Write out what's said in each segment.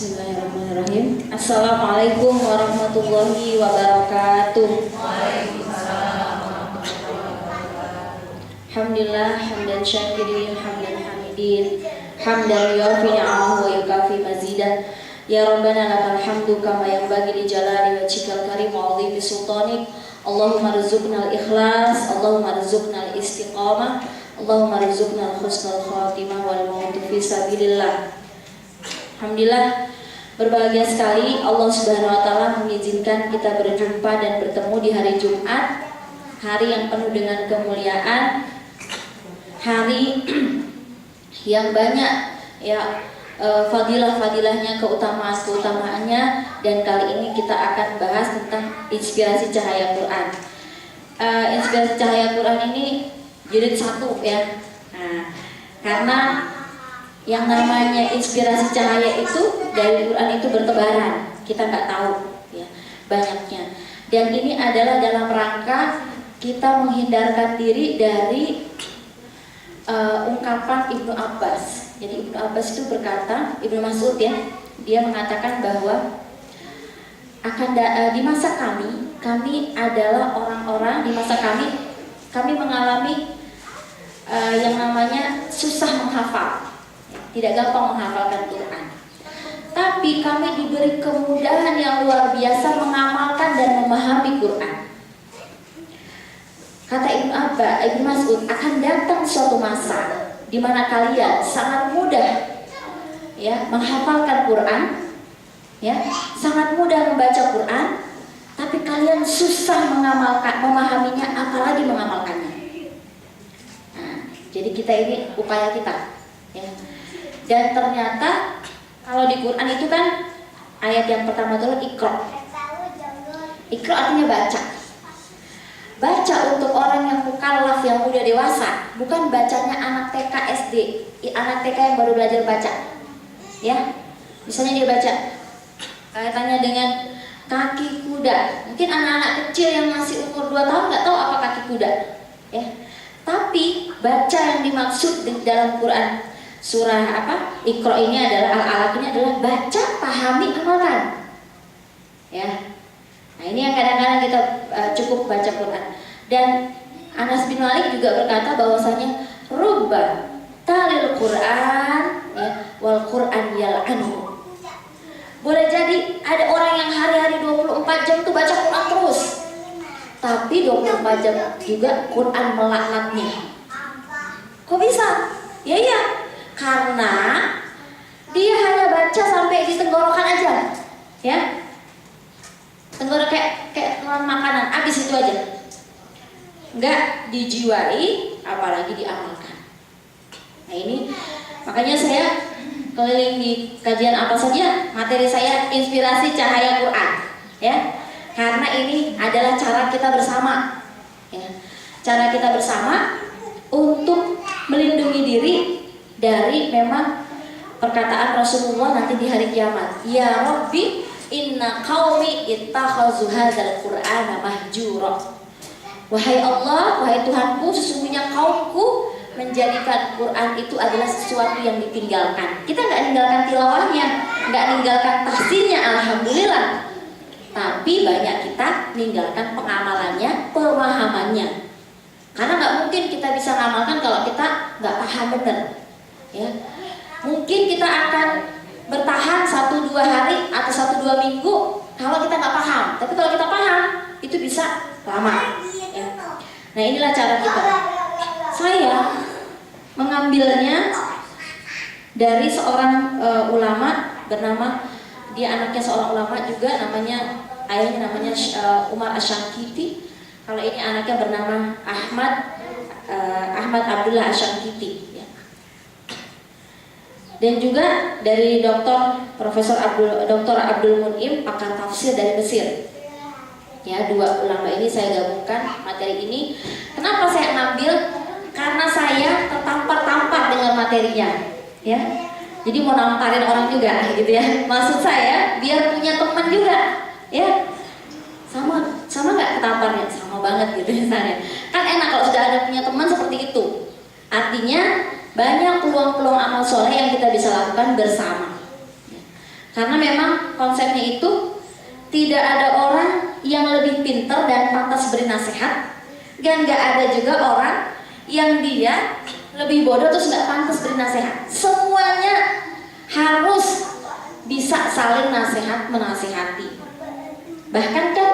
Bismillahirrahmanirrahim. Assalamualaikum warahmatullahi wabarakatuh. Alhamdulillah hamdan syakirin hamdan hamidin hamdan yuafi ni'amahu wa yukafi mazidah. Ya Rabbana lakal hamdu kama yanbaghi li jalali wajhikal karim wa 'azimi sultanik. Allahumma rzuqna al-ikhlas, Allahumma rzuqna al-istiqamah, Allahumma rzuqna al-husnul khatimah wal maut fi sabilillah. Alhamdulillah, berbahagia sekali Allah Subhanahu wa taala mengizinkan kita berjumpa dan bertemu di hari Jumat, hari yang penuh dengan kemuliaan, hari yang banyak fadilah-fadilahnya, keutamaan-keutamaannya, dan kali ini kita akan bahas tentang inspirasi cahaya Quran. Inspirasi cahaya Quran ini jilid 1 ya. Nah, karena yang namanya inspirasi cahaya itu dari Quran itu bertebaran, kita nggak tahu ya banyaknya. Dan ini adalah dalam rangka kita menghindarkan diri dari ungkapan Ibnu Abbas. Jadi Ibnu Abbas itu berkata, Ibnu Mas'ud ya, dia mengatakan bahwa di masa kami adalah orang-orang, di masa kami mengalami yang namanya susah menghafal. Tidak gampang menghafalkan Quran, tapi kami diberi kemudahan yang luar biasa mengamalkan dan memahami Quran. Kata Ibnu Mas'ud, akan datang suatu masa di mana kalian sangat mudah ya menghafalkan Quran, ya sangat mudah membaca Quran, tapi kalian susah memahaminya, apalagi mengamalkannya. Nah, jadi kita ini upaya kita, ya. Dan ternyata kalau di Quran itu kan ayat yang pertama adalah Iqra. Iqra artinya baca. Baca untuk orang yang mukallaf, yang udah dewasa, bukan bacanya anak TK SD, anak TK yang baru belajar baca. Ya. Misalnya dia baca kaitannya dengan kaki kuda. Mungkin anak-anak kecil yang masih umur 2 tahun nggak tahu apa kaki kuda. Ya. Tapi baca yang dimaksud di dalam Quran surah Iqra ini adalah al-alaq ini adalah baca, pahami, amalkan. Ya. Nah, ini yang kadang-kadang kita cukup baca Quran. Dan Anas bin Malik juga berkata bahwasanya rubba talil Quran ya wal Quran yal'anhu. Boleh jadi ada orang yang hari-hari 24 jam tuh baca Quran terus, tapi 24 jam juga Quran melaknatnya. Kok bisa? Ya iya, karena dia hanya baca sampai di tenggorokan aja, ya. Tenggorok kayak telan makanan, habis itu aja. Enggak dijiwai, apalagi diamalkan. Nah ini makanya saya keliling di kajian apa saja, materi saya inspirasi cahaya Quran, ya. Karena ini adalah cara kita bersama, ya. Cara kita bersama untuk melindungi diri dari memang perkataan Rasulullah nanti di hari kiamat. Ya Rabbi, inna qaumi ittakhazu hadzal Qur'ana mahjura. Wahai Allah, wahai Tuhanku, sesungguhnya kaumku menjadikan Quran itu adalah sesuatu yang ditinggalkan. Kita nggak meninggalkan tilawahnya, nggak meninggalkan tafsirnya, alhamdulillah. Tapi banyak kita meninggalkan pengamalannya, pemahamannya. Karena nggak mungkin kita bisa mengamalkan kalau kita nggak paham benar. Ya. Mungkin kita akan bertahan 1-2 hari atau 1-2 minggu kalau kita nggak paham. Tapi kalau kita paham, itu bisa lama. Ya. Nah inilah cara kita. Saya mengambilnya dari seorang ulama bernama, dia anaknya seorang ulama juga, namanya ayahnya namanya Umar Asy-Syankiti. Kalau ini anaknya bernama Ahmad Abdullah Asy-Syankiti. Dan juga dari Profesor Abdul Mun'im, pakar tafsir dari Mesir. Ya, 2 ulama ini saya gabungkan materi ini. Kenapa saya ngambil? Karena saya tertampar-tampar dengan materinya. Ya, jadi mau namparin orang juga, gitu ya. Maksud saya biar punya teman juga, ya. Sama nggak ketamparnya? Sama banget gitu misalnya. Kan enak kalau sudah ada punya teman seperti itu. Artinya banyak peluang-peluang amal soleh yang kita bisa lakukan bersama. Karena memang konsepnya itu tidak ada orang yang lebih pintar dan pantas beri nasihat, dan gak ada juga orang yang dia lebih bodoh terus gak pantas beri nasihat. Semuanya harus bisa saling nasihat menasihati. Bahkan kan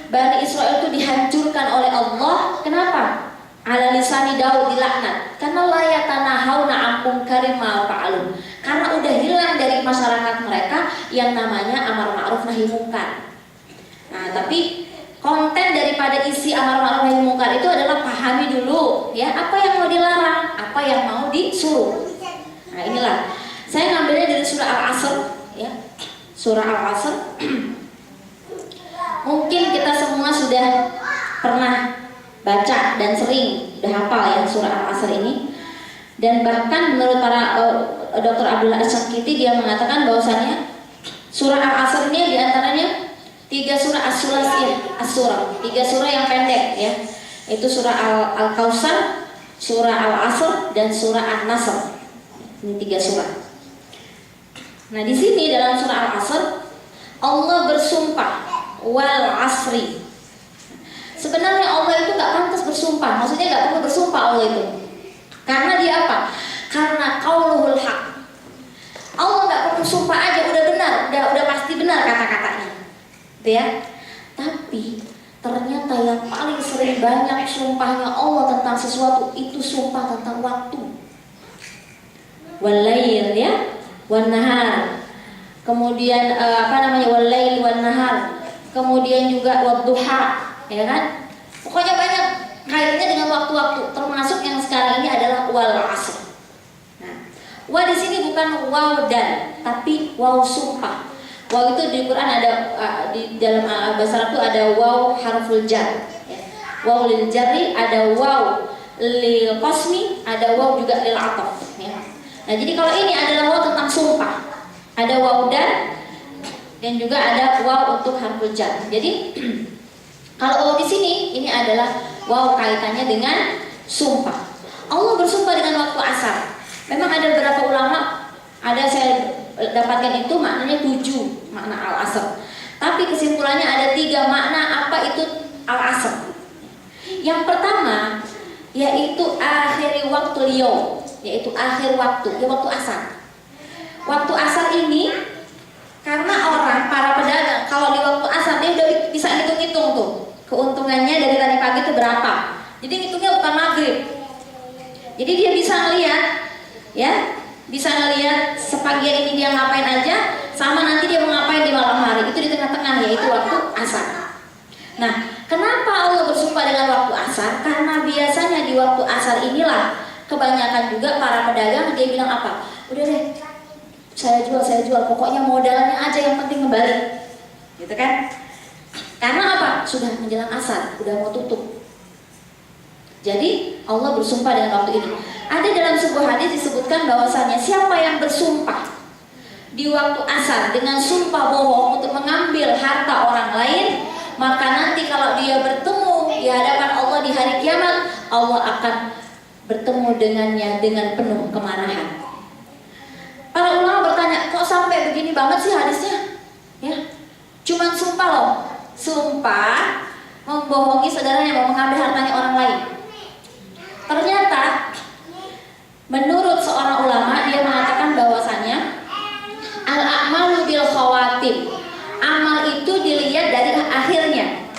Bani Israel itu dihancurkan oleh Allah. Kenapa? Ala lisani Daud dilaknat. Karena la yatanahawna an munkarin ma fa'alun. Karena udah hilang dari masyarakat mereka yang namanya amar ma'ruf nahi munkar. Nah, tapi konten daripada isi amar ma'ruf nahi munkar itu adalah pahami dulu ya, apa yang mau dilarang, apa yang mau disuruh. Nah, inilah. Saya ngambilnya dari surah Al-Asr ya. Surah Al-Asr. Mungkin kita semua sudah pernah baca dan sering udah hafal ya surah Al-Asr ini. Dan bahkan menurut para Dr. Abdullah As-Syakiti, dia mengatakan bahwasannya surah Al-Asr ini diantaranya 3 surah as-sulasiyah, as-surah, 3 surah yang pendek ya. Itu surah Al-Kautsar, surah Al-Asr, dan surah An-Nasr. Ini 3 surah. Nah, di sini dalam surah Al-Asr Allah bersumpah wal asri. Sebenarnya Allah itu gak pantas bersumpah. Maksudnya gak perlu bersumpah Allah itu. Karena dia apa? Karena qauluhul haq. Allah gak perlu sumpah aja udah benar, udah pasti benar kata-katanya. Gitu ya. Tapi ternyata yang paling sering banyak sumpahnya Allah tentang sesuatu itu sumpah tentang waktu. Walail ya, wan nahar. Kemudian walail wan nahar. Kemudian juga wadduha, ya kan? Pokoknya banyak kaitannya dengan waktu-waktu, termasuk yang sekarang ini adalah wal asr. Nah, wa di sini bukan waw dan, tapi waw sumpah. Waw itu di Quran ada di dalam bahasa Arab itu ada waw harful jar. Ya. Waw lil jarri, ada waw lil qasmi, ada waw juga lil ataf. Ya. Nah, jadi kalau ini adalah waw tentang sumpah, ada waw dan juga ada waw untuk harful jar. Jadi kalau waw di sini ini adalah waw kaitannya dengan sumpah. Allah bersumpah dengan waktu asar. Memang ada beberapa ulama, ada saya dapatkan itu maknanya 7 makna al-asr. Tapi kesimpulannya ada 3 makna apa itu al-asr. Yang pertama yaitu akhir waktu liyaum, yaitu akhir waktu, ya waktu asar. Waktu asar ini karena orang, para pedagang, kalau di waktu asar dia udah bisa hitung-hitung tuh keuntungannya dari tadi pagi itu berapa. Jadi ngitungnya bukan maghrib. Jadi dia bisa ngelihat, ya, bisa ngelihat sepagian ini dia ngapain aja, sama nanti dia mau ngapain di malam hari. Itu di tengah-tengah, yaitu waktu asar. Nah, kenapa Allah bersumpah dengan waktu asar? Karena biasanya di waktu asar inilah kebanyakan juga para pedagang dia bilang apa? Udah deh, saya jual, pokoknya modalnya aja yang penting kembali, gitu kan? Karena apa? Sudah menjelang asar, udah mau tutup. Jadi Allah bersumpah dengan waktu ini. Ada dalam sebuah hadis disebutkan bahwasannya siapa yang bersumpah di waktu asar dengan sumpah bohong untuk mengambil harta orang lain, maka nanti kalau dia bertemu di hadapan Allah di hari kiamat, Allah akan bertemu dengannya dengan penuh kemarahan. Para ulama bertanya, kok sampai begini banget sih hadisnya? Ya, cuman sumpah loh, sumpah membohongi saudaranya, mau mengambil hartanya orang lain. Ternyata, menurut seorang ulama dia mengatakan bahwasannya al-a'malu bil khawatim. Amal itu dilihat dari akhirnya.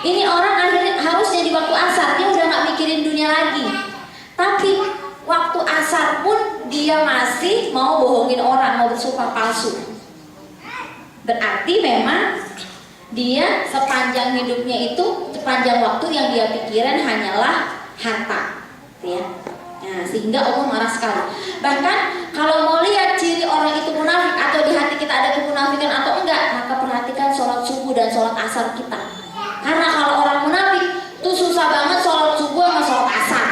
Ini orang akhirnya harusnya di waktu asar dia udah nggak mikirin dunia lagi, tapi waktu asar pun dia masih mau bohongin orang, mau bersumpah palsu. Berarti memang dia sepanjang hidupnya itu, sepanjang waktu yang dia pikiran hanyalah harta, ya. Nah, sehingga Allah marah sekali. Bahkan kalau mau lihat ciri orang itu munafik atau di hati kita ada kemunafikan atau enggak, maka perhatikan sholat subuh dan sholat asar kita. Karena kalau orang munafik itu susah banget sholat subuh sama sholat asar.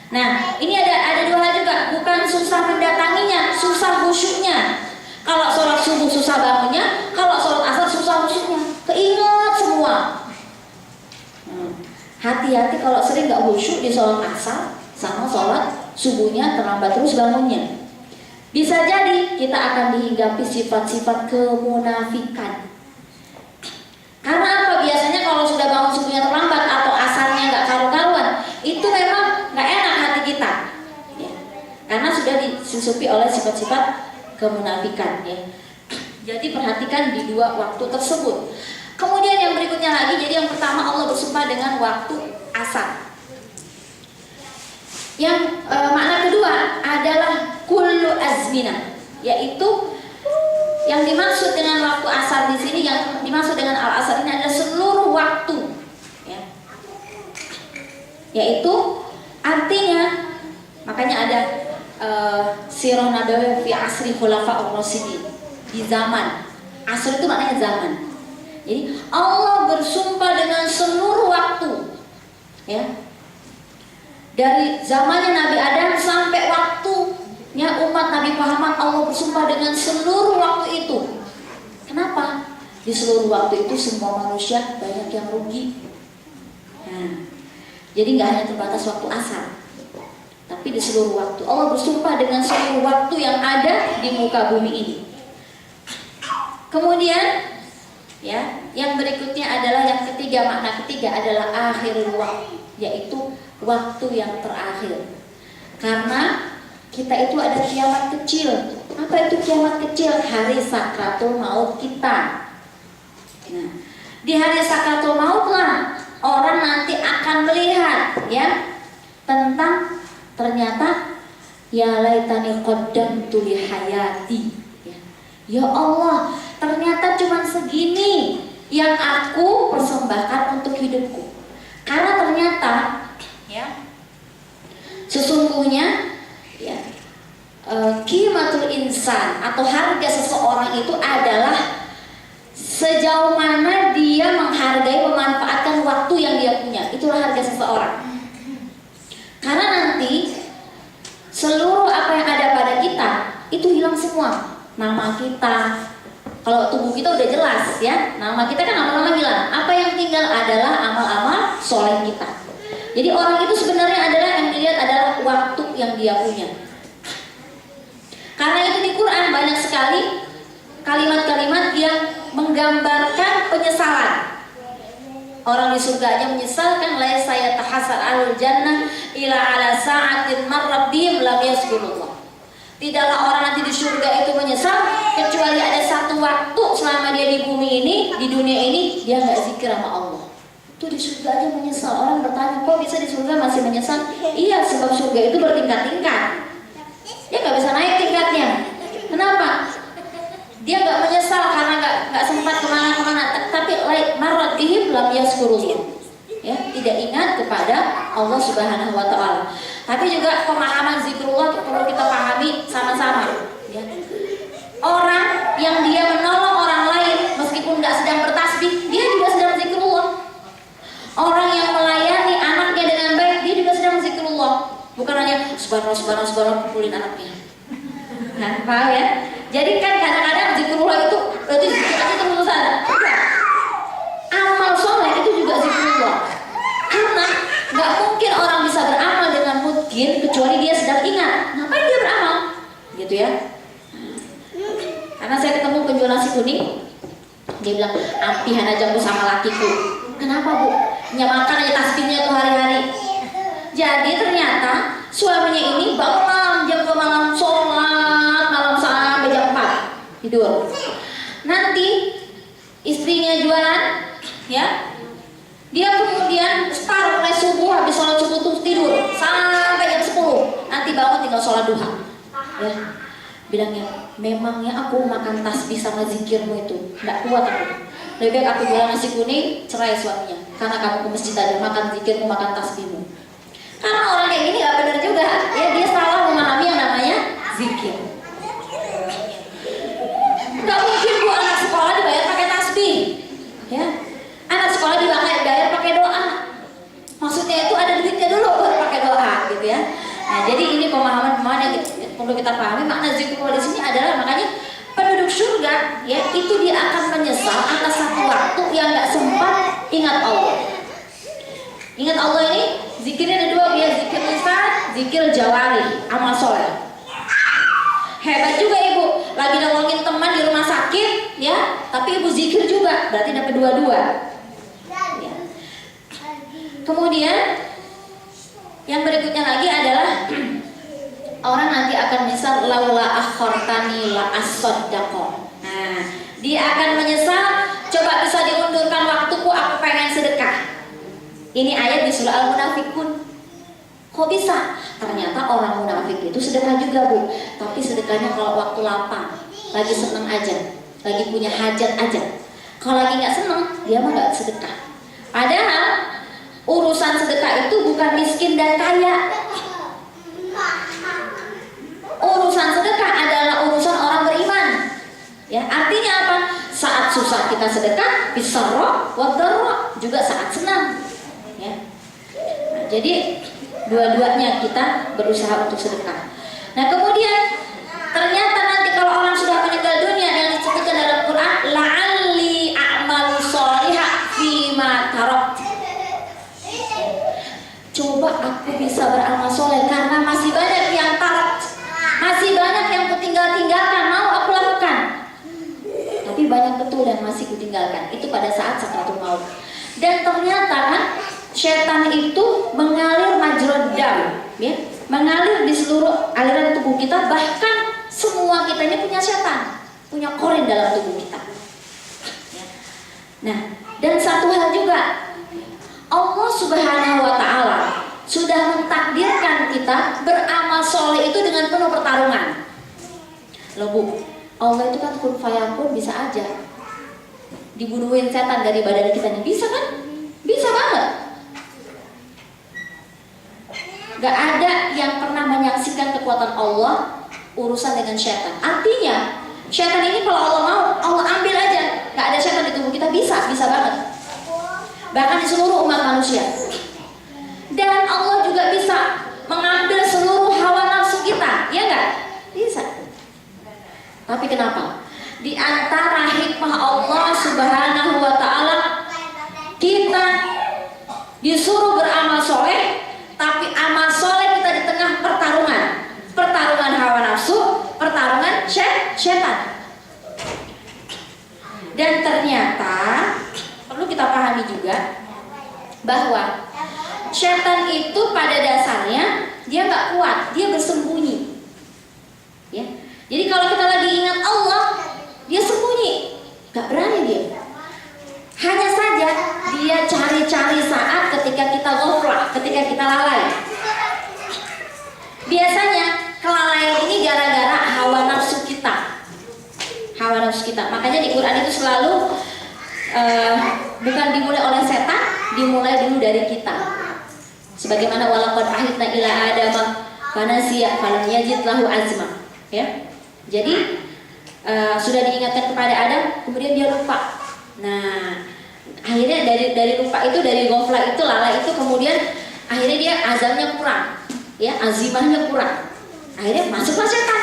Nah, ini ada 2 hal juga, bukan susah mendatanginya, susah khusyuknya. Kalau sholat subuh susah bangunnya, kalau sholat asar susah khusyuknya, keinget semua. Hati-hati kalau sering nggak khusyuk di sholat asar sama sholat subuhnya, terlambat terus bangunnya. Bisa jadi kita akan dihinggapi sifat-sifat kemunafikan. Karena apa? Biasanya kalau sudah bangun subuhnya terlambat atau asarnya nggak karu-karuan, itu memang nggak enak hati kita, ya. Karena sudah disusupi oleh sifat-sifat kemunafikan, ya. Jadi perhatikan di dua waktu tersebut. Kemudian yang berikutnya lagi, jadi yang pertama Allah bersumpah dengan waktu asar. Yang makna kedua adalah kullu azminah, yaitu yang dimaksud dengan waktu asar di sini, yang dimaksud dengan al asar ini adalah seluruh waktu, ya. Yaitu artinya, makanya ada sirah nabawiyah fi asri khulafa'ur rasyidin, di zaman asr itu maknanya zaman. Jadi Allah bersumpah dengan seluruh waktu, ya. Dari zamannya Nabi Adam sampai waktunya umat Nabi Muhammad, Allah bersumpah dengan seluruh waktu itu. Kenapa? Di seluruh waktu itu semua manusia banyak yang rugi. Nah, jadi nggak hanya terbatas waktu asar, tapi di seluruh waktu. Allah bersumpah dengan seluruh waktu yang ada di muka bumi ini. Kemudian, ya, yang berikutnya adalah yang ketiga, makna ketiga adalah akhirul waktu, yaitu waktu yang terakhir. Karena kita itu ada kiamat kecil. Apa itu kiamat kecil? Hari sakratul maut kita. Nah, di hari sakratul maut lah orang nanti akan melihat, ya, tentang ternyata ya laitani qaddamtu li hayati. Ya Allah, ternyata cuma segini yang aku persembahkan untuk hidupku. Karena ternyata, ya, sesungguhnya, ya, qimatul insan atau harga seseorang itu adalah sejauh mana dia menghargai, memanfaatkan waktu yang dia punya. Itulah harga seseorang. Karena nanti seluruh apa yang ada pada kita itu hilang semua. Nama kita, kalau tubuh kita udah jelas, ya, nama kita kan lama-lama hilang. Apa yang tinggal adalah amal-amal soleh kita. Jadi orang itu sebenarnya adalah yang dilihat adalah waktu yang dia punya. Karena itu di Quran banyak sekali kalimat-kalimat yang menggambarkan penyesalan. Orang di surga aja menyesal, kan, laisa yatahasar alul jannah ila ala sa'atin marrab bihim lam yazkurullah. Tidaklah orang nanti di surga itu menyesal kecuali ada satu waktu selama dia di bumi ini, di dunia ini, dia nggak zikir sama Allah. Itu di surga aja menyesal. Orang bertanya, kok bisa di surga masih menyesal? Iya, sebab surga itu bertingkat-tingkat. Dia nggak bisa naik tingkatnya. Kenapa? Dia nggak menyesal karena nggak sempat kemana-kemana. Tapi marrat bihim lam yazkurullah. Ya, tidak ingat kepada Allah Subhanahu wa Ta'ala. Tapi juga pemahaman zikrullah perlu kita pahami sama-sama, ya. Orang yang dia menolong orang lain meskipun nggak sedang bertasbih, dia juga sedang zikrullah. Orang yang melayani anaknya dengan baik, dia juga sedang zikrullah. Bukan hanya subhanallah pukulin anaknya. Nah, paham, ya? Jadi kan kadang-kadang zikrullah itu berarti zikir aja terus ada. Amal soleh itu juga zikrullah. Karena nggak mungkin orang bisa beramal dengan mungkin kecuali dia sedang ingat. Ngapain dia beramal? Gitu, ya. Karena saya ketemu penjual nasi kuning, dia bilang, ampihan aja aku sama lakiku. Kenapa, Bu? Nyamakan aja tasbihnya tuh hari-hari. Jadi ternyata suaminya ini bangun malam, jam 2 malam, sholat malam sampai jam 4 tidur. Nanti istrinya jualan, ya, dia kemudian start mulai subuh, habis sholat subuh tuh tidur sampai jam 10. Nanti bangun tinggal sholat duha, ya. Bilangnya, memangnya aku makan tasbih sama zikirmu itu nggak kuat aku. Lebih baik aku jualan nasi kuning, cerai suaminya, karena kamu ke masjid aja makan zikirmu, makan tasbihmu. Karena orang kayak gini nggak benar juga, ya, dia salah memahami yang namanya zikir. Nggak mungkin Bu anak sekolah dibayar pakai tasbih, ya. Anak sekolah dibayar pakai doa. Maksudnya itu ada duitnya dulu baru pakai doa, gitu, ya. Nah, jadi ini pemahaman-pemahaman yang perlu kita pahami. Makna zikrullah di sini adalah, makanya penduduk surga, ya, itu dia akan menyesal atas satu waktu yang nggak sempat ingat Allah. Ingat Allah ini zikirnya ada dua, ya, zikir lisan, zikir jawari, amal soleh. hebat juga ibu, lagi nolongin teman di rumah sakit, ya, tapi ibu zikir juga, berarti dapat dua-dua. Ya. Kemudian yang berikutnya lagi adalah orang nanti akan misal laula akhortani la as-saddaqo. Nah, dia akan menyesal, coba bisa diundurkan waktuku, aku pengen sedekah. Ini ayat di surah Al-Munafikun. Kok bisa? Ternyata orang munafik itu sedekah juga, Bu. Tapi sedekahnya kalau waktu lapang, lagi seneng aja, lagi punya hajat aja. Kalau lagi nggak seneng, dia mah nggak sedekah. Padahal urusan sedekah itu bukan miskin dan kaya. Urusan sedekah adalah urusan orang beriman. Ya, artinya apa? Saat susah kita sedekah, bisarra wa dharra, juga saat senang. Ya. Nah, jadi dua-duanya kita berusaha untuk sedekah. Nah, kemudian ternyata nanti kalau orang sudah meninggal dunia, yang disebutkan dalam Quran, la'alli a'malu sholihah fima tarakt. Coba aku bisa beramal soleh karena masih banyak yang tarakt, masih banyak yang kutinggal-tinggalkan, mau aku lakukan. Tapi banyak betul yang masih kutinggalkan. Itu pada saat sakaratul maut. Dan ternyata kan setan itu mengalir majrad dam, ya, mengalir di seluruh aliran tubuh kita, bahkan semua kita ini punya setan, punya korin dalam tubuh kita. Ya. Nah, dan satu hal juga, Allah Subhanahu wa Ta'ala sudah mentakdirkan kita beramal soleh itu dengan penuh pertarungan. Loh Bu, Allah itu kan kun fayakun, bisa aja dibunuhin setan dari badan kita nih, bisa kan? Bisa banget. Gak ada yang pernah menyaksikan kekuatan Allah urusan dengan setan. Artinya setan ini kalau Allah mau, Allah ambil aja. Gak ada setan di tubuh kita, bisa banget. Bahkan di seluruh umat manusia. Dan Allah juga bisa mengambil seluruh hawa nafsu kita, ya gak? Bisa. Tapi kenapa? Di antara hikmah Allah Subhanahu wa Ta'ala, kita disuruh beramal soleh, tapi amal soleh kita di tengah pertarungan hawa nafsu, pertarungan setan. Dan ternyata perlu kita pahami juga bahwa setan itu pada dasarnya dia nggak kuat, dia bersembunyi. Ya, jadi kalau kita lagi ingat Allah, dia sembunyi, nggak berani dia. Hanya saja dia cari-cari saat ketika kita ghaflah, ketika kita lalai. Biasanya kelalaian ini gara-gara hawa nafsu kita. Hawa nafsu kita. Makanya di Quran itu selalu bukan dimulai oleh setan, dimulai dulu dari kita. Sebagaimana walaqad ahidna ila adama fanasiya falam yajid lahu azma. Ya. Jadi sudah diingatkan kepada Adam, kemudian dia lupa. Nah, akhirnya dari lupa itu, dari ghaflah itu, lalai itu, kemudian akhirnya dia azamnya kurang, ya, azimahnya kurang. Akhirnya masuklah setan.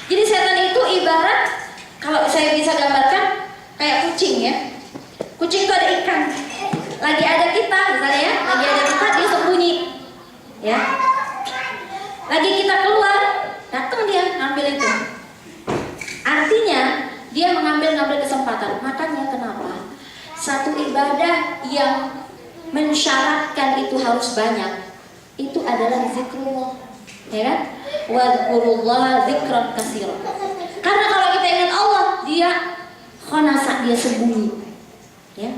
Jadi setan itu ibarat, kalau saya bisa gambarkan, kayak kucing, ya. Kucing itu ada ikan, lagi ada kita, misalnya ya, lagi ada kita, dia sembunyi, ya. Lagi kita keluar, datang dia ngambil itu. Artinya dia mengambil kesempatan. Makanya kenapa satu ibadah yang mensyaratkan itu harus banyak, itu adalah zikrullah, ya kan? Wadhkurullaha dzikran katsiran. Karena kalau kita ingat Allah, dia khonasa, dia sembunyi, ya.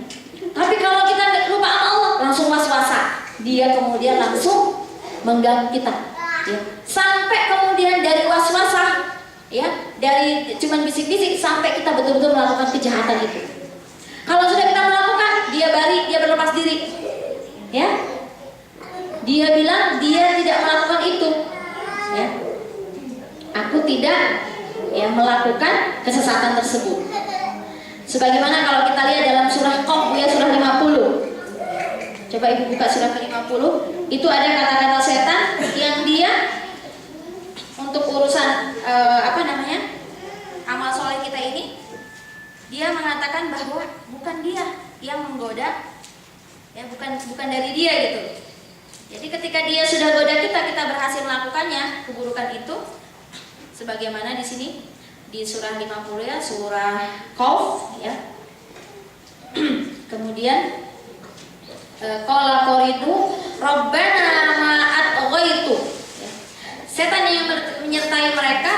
Tapi kalau kita lupa sama Allah, langsung was-wasa, dia kemudian langsung mengganggu kita, ya. Sampai kemudian dari was-wasa, ya, dari cuman bisik-bisik sampai kita betul-betul melakukan kejahatan itu. Kalau sudah kita melakukan, dia berlepas diri, ya. Dia bilang dia tidak melakukan itu, ya. Aku tidak, ya, melakukan kesesatan tersebut. Sebagaimana kalau kita lihat dalam surah Qaf, ya, surah 50. Coba ibu buka surah ke-50. Itu ada kata-kata setan yang dia untuk urusan amal soleh kita ini, dia mengatakan bahwa bukan dia yang menggoda, ya, bukan dari dia gitu. Jadi ketika dia sudah goda kita berhasil melakukannya keburukan itu, sebagaimana di sini di surah 50 ya, surah Qauf ya. Kemudian qala qaridu rabbana ma atghaitu. Setan yang menyertai mereka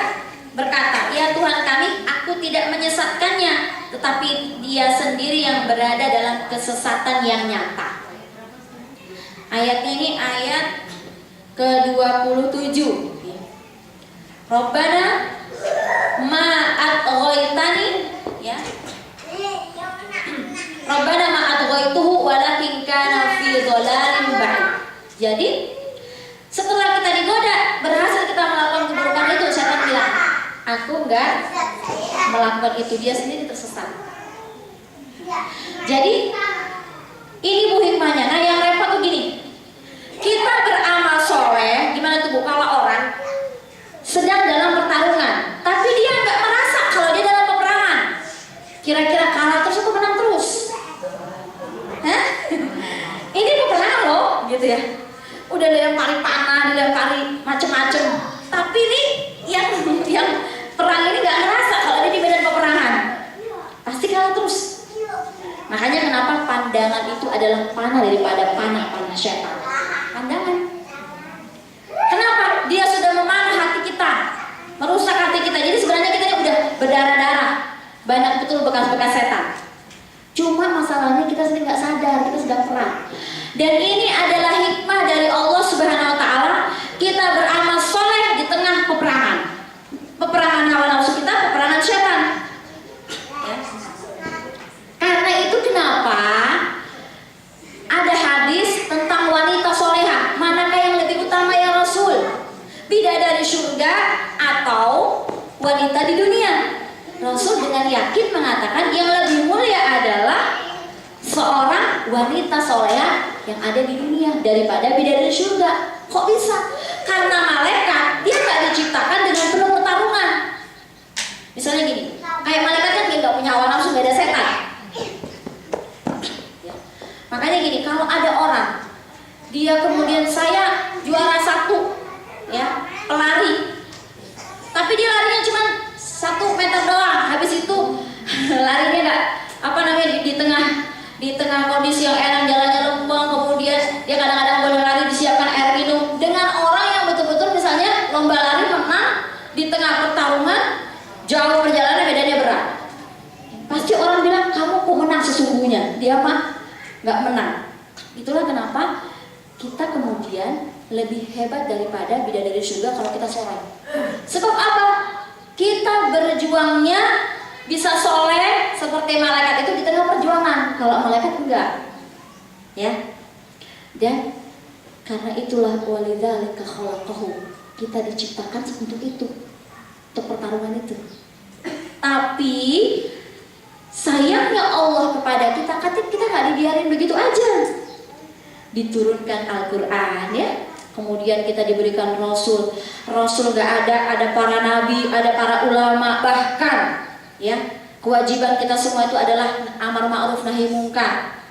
berkata, "Ya Tuhan kami, aku tidak menyesatkannya, tetapi dia sendiri yang berada dalam kesesatan yang nyata." Ayatnya ini ayat ke-27. Rabbana ma atghaitani ya. Rabbana ma atghaituhu walakin kana fi dhalalin ba'id. Jadi setelah kita digoda, berhasil kita melakukan keburukan itu, setan bilang, "Aku enggak melakukan itu, dia sendiri tersesat." Jadi ini Bu hikmahnya. Nah, yang repot tuh gini. Kita beramal soleh, gimana tuh Bu? Kalau orang sedang dalam pertarungan, tapi dia nggak merasa kalau dia dalam peperangan, kira-kira kalah terus atau menang terus? Hah? Ini peperangan loh, gitu ya. Udah dilempari panah, dilempari macem-macem, tapi nih yang perang ini nggak ngerasa kalau dia di medan peperangan, pasti kalah terus. Makanya kenapa pandangan itu adalah panah daripada panah syaitan. Pandangan. Kenapa? Dia sudah memanah hati kita, merusak hati kita. Jadi sebenarnya kita ini udah berdarah-darah, banyak betul bekas-bekas setan. Cuma masalahnya kita sendiri nggak sadar kita sedang perang. Dan ini adalah hikmah dari Allah Subhanahu Wa Taala. Kita beramal soleh di tengah peperangan, peperangan hawa nafsu kita, peperangan setan. Ya. Karena itu kenapa ada hadis tentang wanita soleha. Manakah yang lebih utama ya Rasul? Bidadari surga atau wanita di dunia? Rasul dengan yakin mengatakan yang lebih mulia adalah seorang wanita soleha yang ada di dunia daripada bidadari surga. Kok bisa? Karena malaikat dia nggak diciptakan dengan penuh pertarungan. Misalnya gini, kayak malaikat kan dia nggak punya hawa nafsu, nggak ada setan. Makanya gini, kalau ada orang dia kemudian saya juara 1 ya, pelari, tapi dia larinya cuma 1 meter doang, habis itu larinya nggak di tengah kondisi yang enak, jalannya lempeng, kemudian dia kadang-kadang boleh lari, disiapkan air minum, dengan orang yang betul-betul misalnya lomba lari menang di tengah pertarungan jauh perjalanan, medannya berat, pasti orang bilang kamu kok menang, sesungguhnya dia mah nggak menang. Itulah kenapa kita kemudian lebih hebat daripada bidadari surga kalau kita soleh. Sebab apa? Kita berjuangnya bisa soleh seperti malaikat itu di tengah perjuangan. Kalau malaikat enggak, ya. Dan karena itulah walidzalika khalaqahu, kita diciptakan untuk itu, untuk pertarungan itu. Tapi sayangnya Allah kepada kita nggak dibiarin begitu aja. Diturunkan Al-Quran ya, kemudian kita diberikan Rasul nggak ada para nabi, ada para ulama, bahkan ya kewajiban kita semua itu adalah amar ma'ruf nahi mungkar,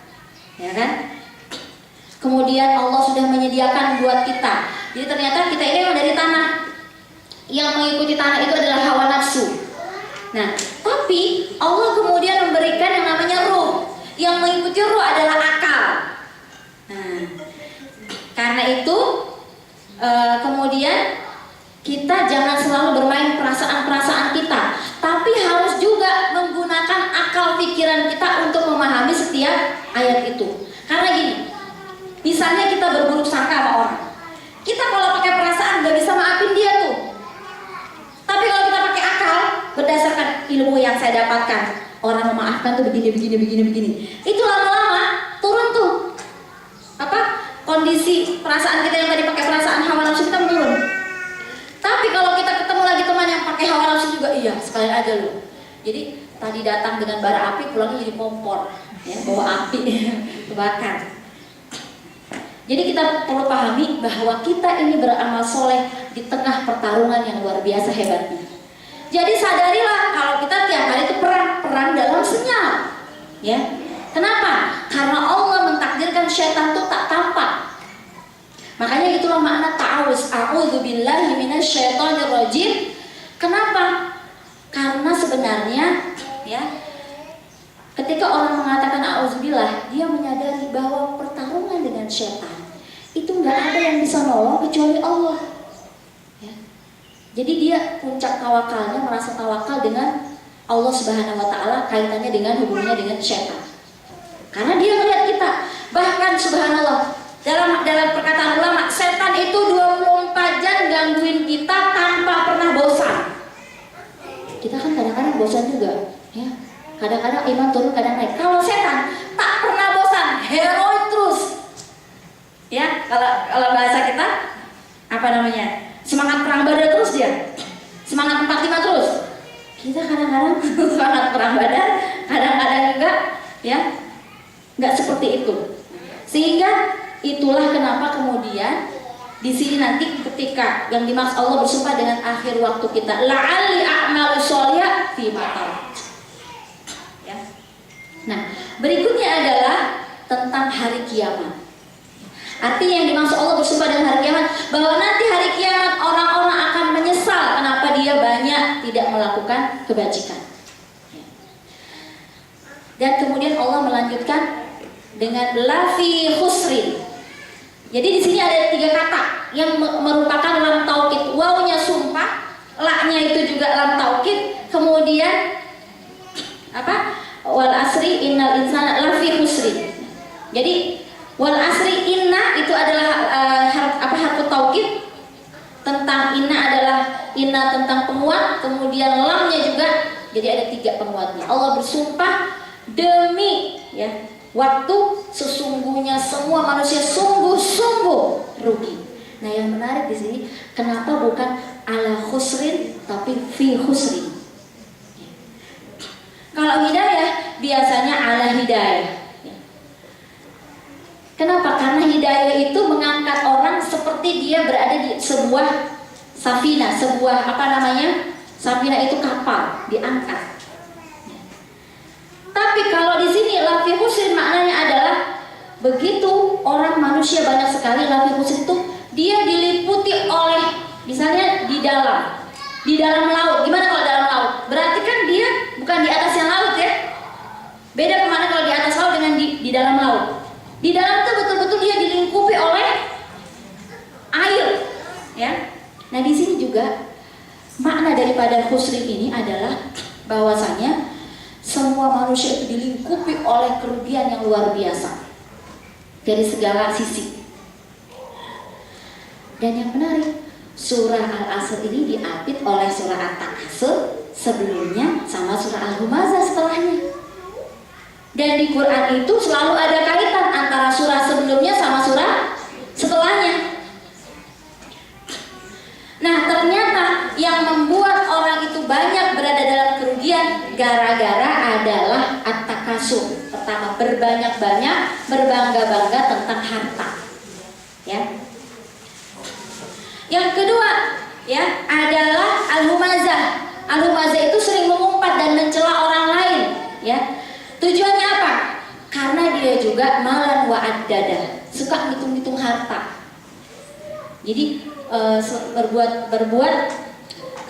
ya kan? Kemudian Allah sudah menyediakan buat kita. Jadi ternyata kita ini memang dari tanah, yang mengikuti tanah itu adalah hawa nafsu. Nah, tapi Allah kemudian memberikan yang namanya ruh. Yang mengikuti ruh adalah akal. Nah, karena itu kemudian kita jangan selalu bermain perasaan-perasaan kita, tapi harus juga menggunakan akal pikiran kita untuk memahami setiap ayat itu. Karena gini, misalnya kita berburuk sangka sama orang, kita kalau pakai perasaan nggak bisa maafin dia tuh. Tapi kalau kita pakai akal, berdasarkan ilmu yang saya dapatkan, orang memaafkan tuh begini. Itu lama-lama turun tuh kondisi perasaan kita yang tadi pakai perasaan hawa nafsu kita menurun. Tapi kalau kita ketemu lagi teman yang pakai hawa nafsu juga, iya sekalian aja lu. Jadi tadi datang dengan bara api, pulangnya jadi kompor, ya, bawa api, kebakar. Jadi kita perlu pahami bahwa kita ini beramal soleh di tengah pertarungan yang luar biasa hebatnya. Jadi sadarilah kalau kita tiap hari itu perang dalam senyap, ya. Kenapa? Karena Allah mentakdirkan syaitan itu tak tampak. Makanya itulah makna ta'awuz. A'udzubillahi minasyaitonirrajim. Kenapa? Karena sebenarnya ya, ketika orang mengatakan auzubillah, dia menyadari bahwa pertarungan dengan setan itu nggak ada yang bisa nolong kecuali Allah. Ya. Jadi dia puncak tawakalnya merasa tawakal dengan Allah Subhanahu wa taala, kaitannya dengan hubungannya dengan setan. Karena dia melihat kita, bahkan subhanallah, dalam perkataan ulama, setan itu 24 jam gangguin kita tanpa pernah bosan. Kita kan kadang-kadang bosan juga, ya. Kadang-kadang iman turun, kadang naik. Kalau setan tak pernah bosan, heroik terus. Ya, kalau bahasa kita apa namanya? Semangat perang Badar terus dia. Semangat 45 terus. Kita kadang-kadang semangat perang Badar, kadang-kadang juga ya nggak seperti itu. Sehingga itulah kenapa kemudian di sini nanti ketika yang dimaksud Allah bersumpah dengan akhir waktu kita, la'alli a'malu sholihah fi ma tarak. Ya. Nah, berikutnya adalah tentang hari kiamat. Artinya yang dimaksud Allah bersumpah dengan hari kiamat, bahwa nanti hari kiamat orang-orang akan menyesal kenapa dia banyak tidak melakukan kebajikan. Dan kemudian Allah melanjutkan dengan lafi khusrin. Jadi di sini ada 3 kata yang merupakan lam taukid. Wawnya sumpah, la-nya itu juga lam taukid. Kemudian apa? Wal asri innal insana lafi khusrin. Jadi wal asri inna itu adalah harfu taukid. Tentang inna adalah inna tentang penguat. Kemudian lamnya juga, jadi ada 3 penguatnya. Allah bersumpah demi ya waktu, sesungguhnya semua manusia sungguh-sungguh rugi. Nah, yang menarik di sini, kenapa bukan ala khusrin tapi fi khusrin? Kalau hidayah biasanya ala hidayah. Kenapa? Karena hidayah itu mengangkat orang seperti dia berada di sebuah safina, sebuah apa namanya? Safina itu kapal, diangkat. Tapi kalau di sini lafi khusrin maknanya adalah begitu orang manusia banyak sekali, lafi khusrin itu dia diliputi oleh misalnya di dalam laut. Gimana kalau dalam laut? Berarti kan dia bukan di atasnya laut ya. Beda kemana kalau di atas laut dengan di dalam laut. Di dalam itu betul-betul dia dilingkupi oleh air, ya. Nah di sini juga makna daripada khusrin ini adalah bahwasanya semua manusia itu dilingkupi oleh kerugian yang luar biasa dari segala sisi. Dan yang menarik, surah Al-Asr ini diapit oleh surah At-Takasur sebelumnya sama surah Al-Humazah setelahnya. Dan di Quran itu selalu ada kaitan antara surah sebelumnya sama surah setelahnya. Nah, ternyata yang membuat orang itu banyak berada dalam kerugian gara-gara adalah at-takasur. Pertama, berbanyak-banyak, berbangga-bangga tentang harta. Ya. Yang kedua, ya, adalah al-humazah. Al-humazah itu sering mengumpat dan mencela orang lain, ya. Tujuannya apa? Karena dia juga malan wa addada, suka ngitung-ngitung harta. Jadi berbuat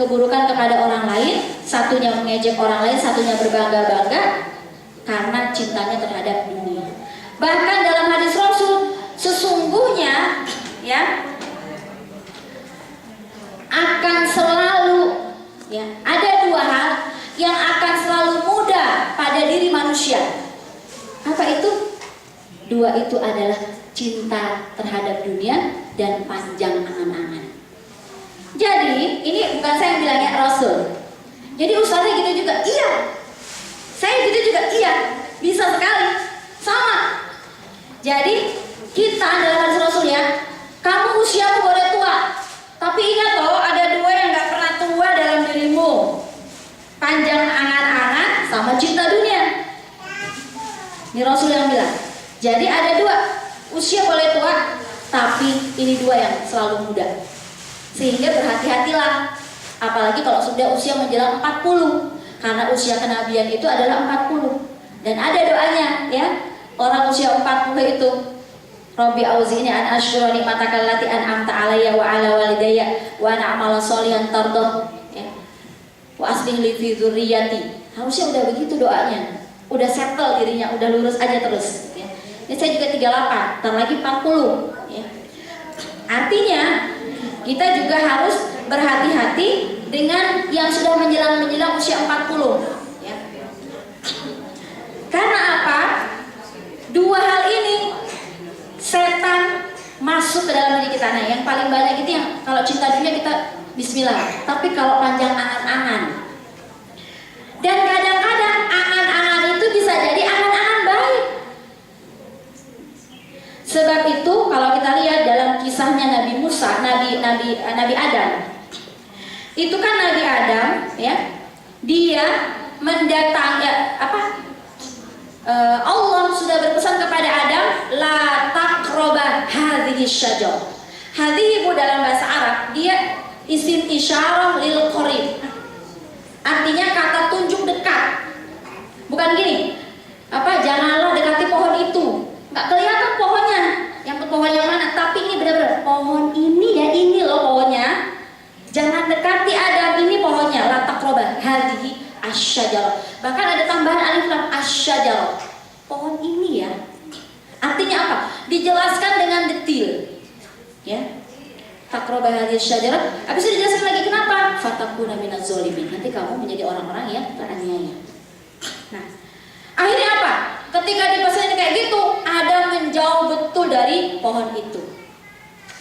keburukan kepada orang lain, satunya mengejek orang lain, satunya berbangga-bangga karena cintanya terhadap dunia. Bahkan dalam hadis Rasul, sesungguhnya ya akan selalu ya ada 2 hal yang akan selalu muda pada diri manusia. Apa itu? 2 itu adalah cinta terhadap dunia dan panjang angan-angan. Jadi ini bukan saya yang bilangnya, Rasul. Jadi ustaznya gitu juga, iya. Saya gitu juga, iya. Bisa sekali, sama. Jadi kita dalam hadis Rasul ya, kamu usiamu boleh tua, tapi ingat loh, ada 2 yang gak pernah tua dalam dirimu. Panjang angan-angan sama cinta dunia. Ini Rasul yang bilang. Jadi ada 2, usia boleh tua, tapi ini 2 yang selalu muda. Sehingga berhati-hatilah, apalagi kalau sudah usia menjelang 40, karena usia kenabian itu adalah 40. Dan ada doanya ya, orang usia 40 itu, Rabbi auzini an asyura nikmataka allati an'amta alayya wa ala walidayya wa an a'mala sholihan tardah. Ya. Wa aslih li fi dzurriyyati. Harusnya udah begitu doanya. Udah settle dirinya, udah lurus aja terus ya. Ini saya juga 38, ntar lagi 40 ya. Artinya kita juga harus berhati-hati dengan yang sudah menjelang usia 40 ya. Karena apa? Dua hal ini setan masuk ke dalam diri kita. Nah, yang paling banyak itu yang kalau cinta dunia kita bismillah, tapi kalau panjang angan-angan. Dan kadang-kadang angan-angan itu bisa jadi angan-angan baik. Sebab itu kalau kita lihat dalam kisahnya Nabi Musa, Nabi Adam. Itu kan Nabi Adam ya, dia mendatangi Allah sudah berpesan kepada Adam, la taqraba hadhihi syajar. Hadhihi dalam bahasa Arab dia isim isyarah lil qarib. Artinya kata tunjuk dekat. Bukan gini, janganlah dekati pohon itu. Nggak kelihatan pohonnya. Yang pohon yang mana? Tapi ini benar-benar pohon ini ya, ini loh pohonnya. Jangan dekati Adam, ini pohonnya. La taqraba hadhihi asyajarah. Bahkan ada tambahan alif lam asyajarah. Pohon ini ya. Artinya apa? Dijelaskan dengan detail. Ya. Taqraba hadhihi asyajarah. Habis itu dijelaskan lagi kenapa? Fatakuna minaz zalimin. Nanti kamu menjadi orang-orang yang teraniaya. Nah, akhirnya apa? Ketika dipesan kayak gitu, Adam menjauh betul dari pohon itu.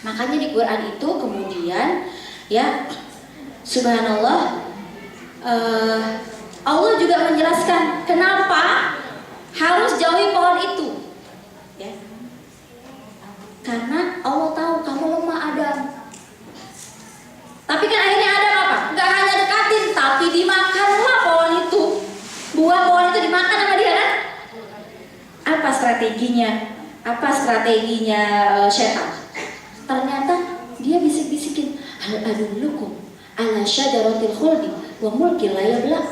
Makanya di Quran itu kemudian ya, subhanallah, Allah juga menjelaskan kenapa harus jauhi pohon itu ya. Karena Allah tahu kamu lemah Adam. Tapi kan akhirnya Adam apa? Gak hanya dekatin, tapi dimakanlah pohon itu. Buah pohon itu dimakan sama dia kan? Apa strateginya? Apa strateginya setan? Ternyata dia bisik-bisikin, hal adullukum ala syajaratil khuldi wa mulkin la yablaq.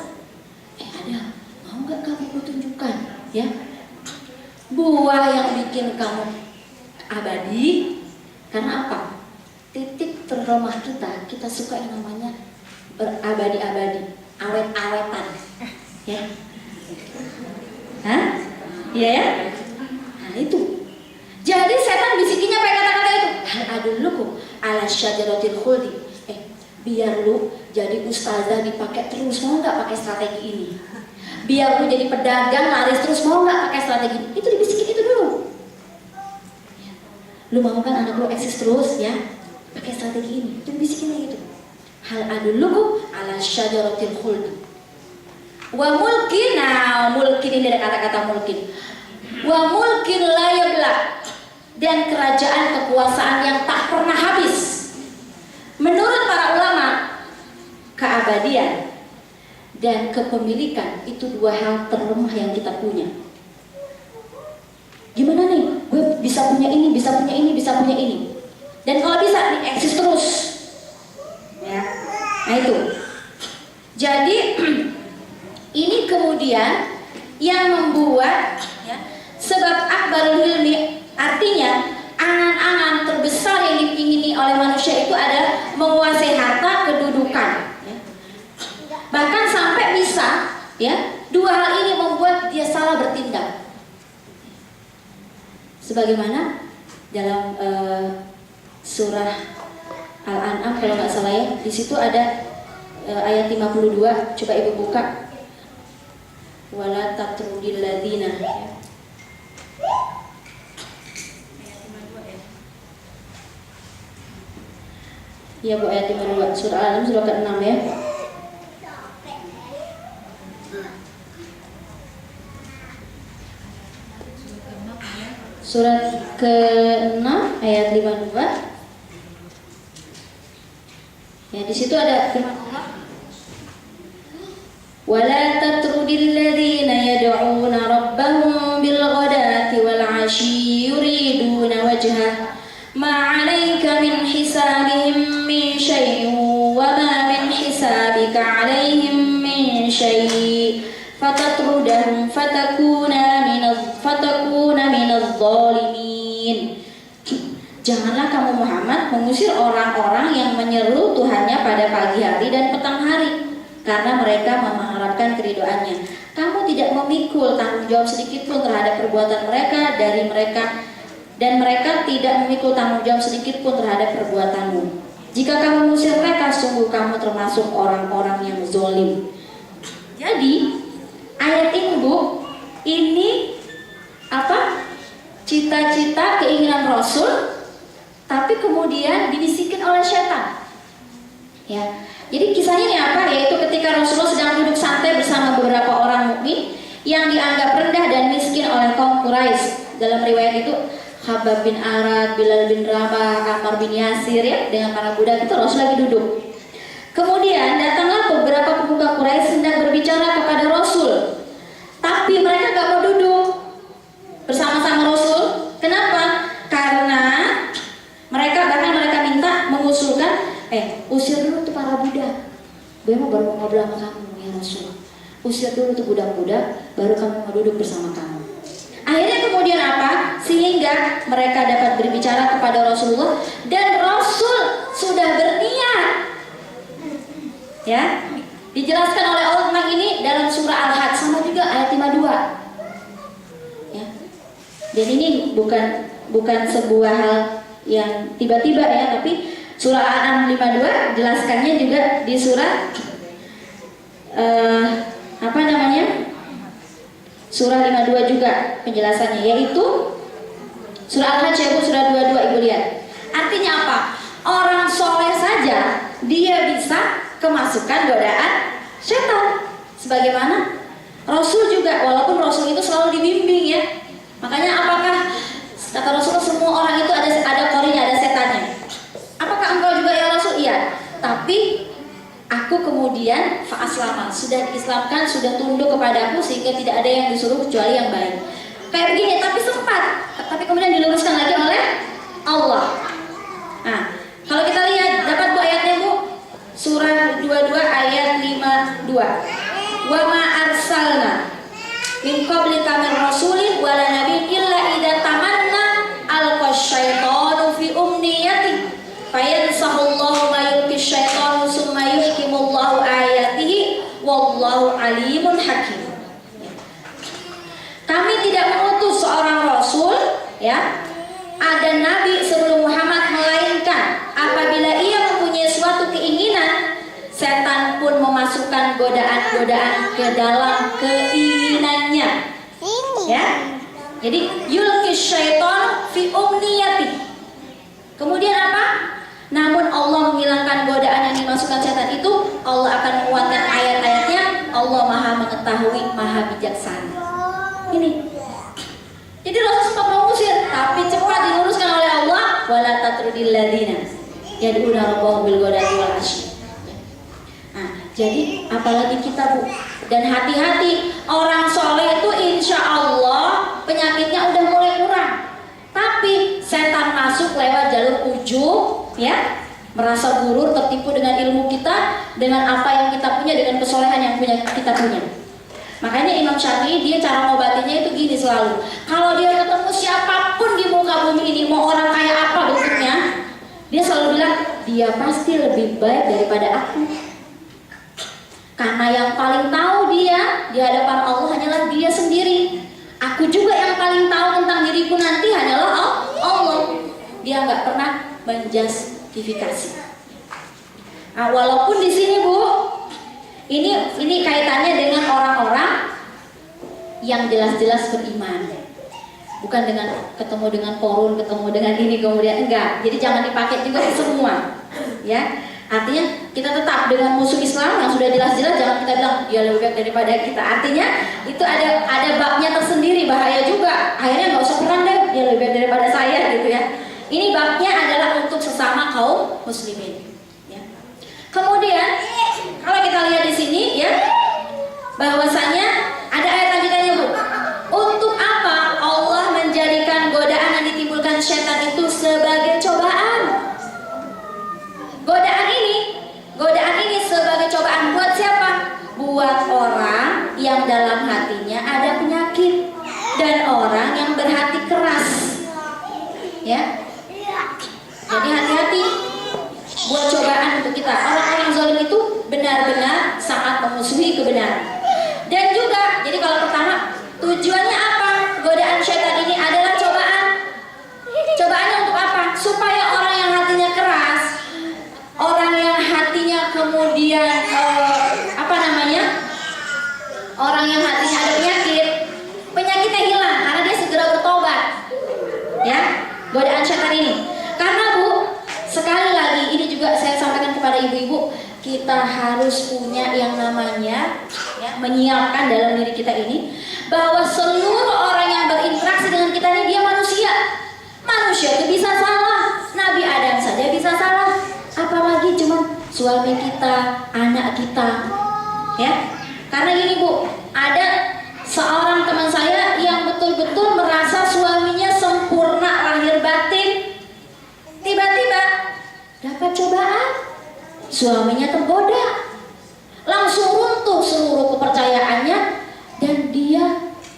Adam, mau nggak kamu kutunjukkan ya buah yang bikin kamu abadi? Karena apa? Titik terlemah kita suka yang namanya berabadi-abadi, awet-awetan ya. Hah? Iya ya? Nah itu. Jadi setan bisikinnya pakai kata-kata itu. Hal adullukum ala syajaratil khuldi. Biar lu jadi ustazah dipakai terus, mau nggak pakai strategi ini? Biar lu jadi pedagang laris terus, mau nggak pakai strategi ini? Itu dibisikin itu dulu. Lu mau kan anak lu eksis terus ya? Pakai strategi ini. Itu dibisikinnya gitu. Hal adullukum ala syajaratil khuldi. Wa mulkin, nah mulkin ini ada kata-kata mulkin. Wa mulkin la yablaq, dan kerajaan kekuasaan yang tak pernah habis. Menurut para ulama, keabadian dan kepemilikan itu dua hal terlemah yang kita punya. Gimana nih? Gue bisa punya ini, bisa punya ini, bisa punya ini. Dan kalau bisa nih eksis terus. Ya. Nah itu. Jadi ini kemudian yang membuat ya, sebab akbarul hilmi, artinya angan-angan terbesar yang dipingini oleh manusia itu adalah menguasai harta, kedudukan ya. Bahkan sampai bisa ya, dua hal ini membuat dia salah bertindak. Sebagaimana dalam surah Al-An'am kalau nggak salah ya, di situ ada ayat 52, coba ibu buka. Wala tatrudil ladzina ya. Ya Bu, ayat 52 surah Al-An'am surah ke-6 ya. Surat ke-6 ayat 52. Ya, di situ ada firman Allah. Wala tatrudil ladzina yad'una rabbahum bil ghadati wal 'ashyi yuriduna wajhah ma 'alaika min hisabihim min syai'in wa ma min hisabika 'alaihim min syai' fatatrudahum fatakuna minadh dhalimin. Janganlah kamu Muhammad mengusir orang-orang yang menyeru Tuhannya pada pagi hari dan petang hari. karena mereka mengharapkan keridhoannya. Kamu tidak memikul tanggung jawab sedikit pun terhadap perbuatan mereka dari mereka, dan mereka tidak memikul tanggung jawab sedikit pun terhadap perbuatanmu. Jika kamu mengusir mereka, sungguh kamu termasuk orang-orang yang zalim. Jadi ayat ini Bu, ini apa? Cita-cita keinginan Rasul, tapi kemudian dibisikin oleh setan. Ya, jadi kisahnya ini apa? Yaitu ketika Rasulullah sedang duduk santai bersama beberapa orang mukmin yang dianggap rendah dan miskin oleh kaum Quraisy. Dalam riwayat itu Khabbab bin Arad, Bilal bin Rabah, Ammar bin Yasir, ya, dengan para budak itu Rasul lagi duduk. Kemudian datanglah beberapa pemuka Quraisy hendak berbicara kepada Rasul, tapi mereka gak mau duduk bersama-sama Rasul. Kenapa? Karena bahkan mereka minta mengusulkan, usir dulu tuh para budak. Gue baru mau ngobrol sama kamu ya Rasul. Usir dulu tuh budak-budak, baru kamu mau duduk bersama kamu. Akhirnya kemudian apa? Sehingga mereka dapat berbicara kepada Rasulullah, dan Rasul sudah berniat. Ya, dijelaskan oleh Allah tentang ini dalam surah Al-Hajj, sama juga ayat 52. Ya. Dan ini bukan sebuah hal yang tiba-tiba ya, tapi surah Al-An'am 52 jelaskannya juga di surah surah 52 juga penjelasannya, yaitu surah Al-Hajj ya Bu, surah 22 Ibu lihat. Artinya apa? Orang soleh saja dia bisa kemasukan godaan setan. Sebagaimana Rasul juga, walaupun Rasul itu selalu dibimbing ya. Makanya apakah kata Rasul semua orang itu ada qorinya, ada setannya? Apakah engkau juga ya Rasul? Iya. Tapi aku kemudian fa'aslama, sudah diislamkan, sudah tunduk kepada aku, sehingga tidak ada yang disuruh kecuali yang baik. Kayak begini, tapi kemudian diluruskan lagi oleh Allah. Nah, kalau kita lihat, dapat Bu ayatnya Bu, surah 22 ayat 52. Wa ma arsalna min qablika min rasulin wala nabiyyin illa idza tamanna alqa syaitanu fi umniyati fayansahullahu ma yulqi syaitanu summa yuhkimullahu ayatihi wallahu alimun hakim. Kami tidak mengutus seorang rasul, ya, ada nabi sebelum Muhammad, melainkan apabila ia mempunyai suatu keinginan, setan pun memasukkan godaan-godaan ke dalam keinginannya. Ya. Jadi yulqi syaitan fi umniyati. Kemudian apa? Namun Allah menghilangkan godaan yang dimasukkan setan itu. Allah akan menguatkan ayat-ayatnya. Allah Maha mengetahui, Maha bijaksana. Ini. Jadi Rasul sempat mengusir, tapi cepat diluruskan oleh Allah. Wala tatrudil ladzina yad'una rabbahum bil ghadati wal asyi. Nah, jadi apalagi kita Bu. Dan hati-hati, orang soleh itu insya Allah penyakitnya udah mulai kurang. Tapi setan masuk lewat jalur ujub, ya, merasa gurur, tertipu dengan ilmu kita, dengan apa yang kita punya, dengan kesolehan yang kita punya. Makanya Imam Syafi'i dia cara ngobatinya itu gini selalu. Kalau dia ketemu siapapun di muka bumi ini, mau orang kayak apa bentuknya, dia selalu bilang dia pasti lebih baik daripada aku. Karena yang paling tahu dia di hadapan Allah hanyalah dia sendiri. Aku juga yang paling tahu tentang diriku nanti hanyalah Allah. Dia nggak pernah menjustifikasi. Nah, walaupun di sini Bu, ini kaitannya dengan orang-orang yang jelas-jelas beriman. Bukan dengan ketemu dengan korun, ketemu dengan ini kemudian enggak. Jadi jangan dipakai juga semua. Ya. Artinya kita tetap dengan musuh Islam yang sudah jelas-jelas, jangan kita bilang dia lebih baik daripada kita. Artinya itu ada babnya tersendiri, bahaya juga. Akhirnya nggak usah perang deh, dia lebih baik daripada saya gitu ya. Ini babnya adalah untuk sesama kaum muslimin. Ya. Kemudian kalau kita lihat di sini ya, bahwasanya ada ayat lanjutannya Bu. Untuk apa Allah menjadikan godaan yang ditimbulkan setan itu sebagai cobaan? Godaan ini sebagai cobaan buat siapa? Buat orang yang dalam hatinya ada penyakit dan orang yang berhati keras. Ya. Jadi hati-hati buat cobaan untuk kita. Orang-orang zalim itu benar-benar sangat orang yang hatinya ada penyakitnya hilang karena dia segera bertobat. Ya, godaan syaitan ini. Karena Bu, sekali lagi ini juga saya sampaikan kepada ibu-ibu, kita harus punya yang namanya ya, menyiapkan dalam diri kita ini bahwa seluruh orang yang berinteraksi dengan kita ini dia manusia. Manusia itu bisa salah. Nabi Adam saja bisa salah. Apalagi cuma suami kita, anak kita. Ya. Karena gini Bu, ada seorang teman saya yang betul-betul merasa suaminya sempurna lahir batin. Tiba-tiba dapat cobaan, suaminya tergoda, langsung runtuh seluruh kepercayaannya dan dia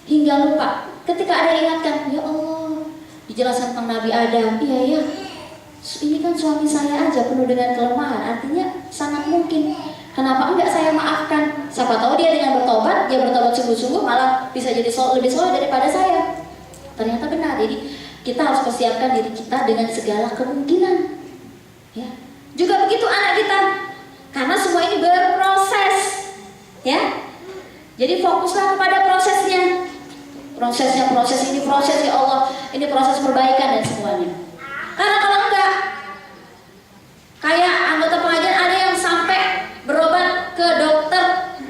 hingga lupa. Ketika ada ingatkan, ya Allah, dijelaskan tentang Nabi Adam, iya ya, ini kan suami saya aja penuh dengan kelemahan, artinya sangat mungkin. Kenapa enggak saya maafkan? Siapa tahu dia dengan bertobat, dia bertobat sungguh-sungguh malah bisa jadi lebih soleh daripada saya. Ternyata benar. Jadi kita harus persiapkan diri kita dengan segala kemungkinan. Ya. Juga begitu anak kita, karena semua ini berproses. Ya. Jadi fokuslah kepada prosesnya. Proses ini proses ya Allah, ini proses perbaikan dan semuanya. Karena kalau enggak, kayak anggota pengajian ada yang sampai berobat ke dokter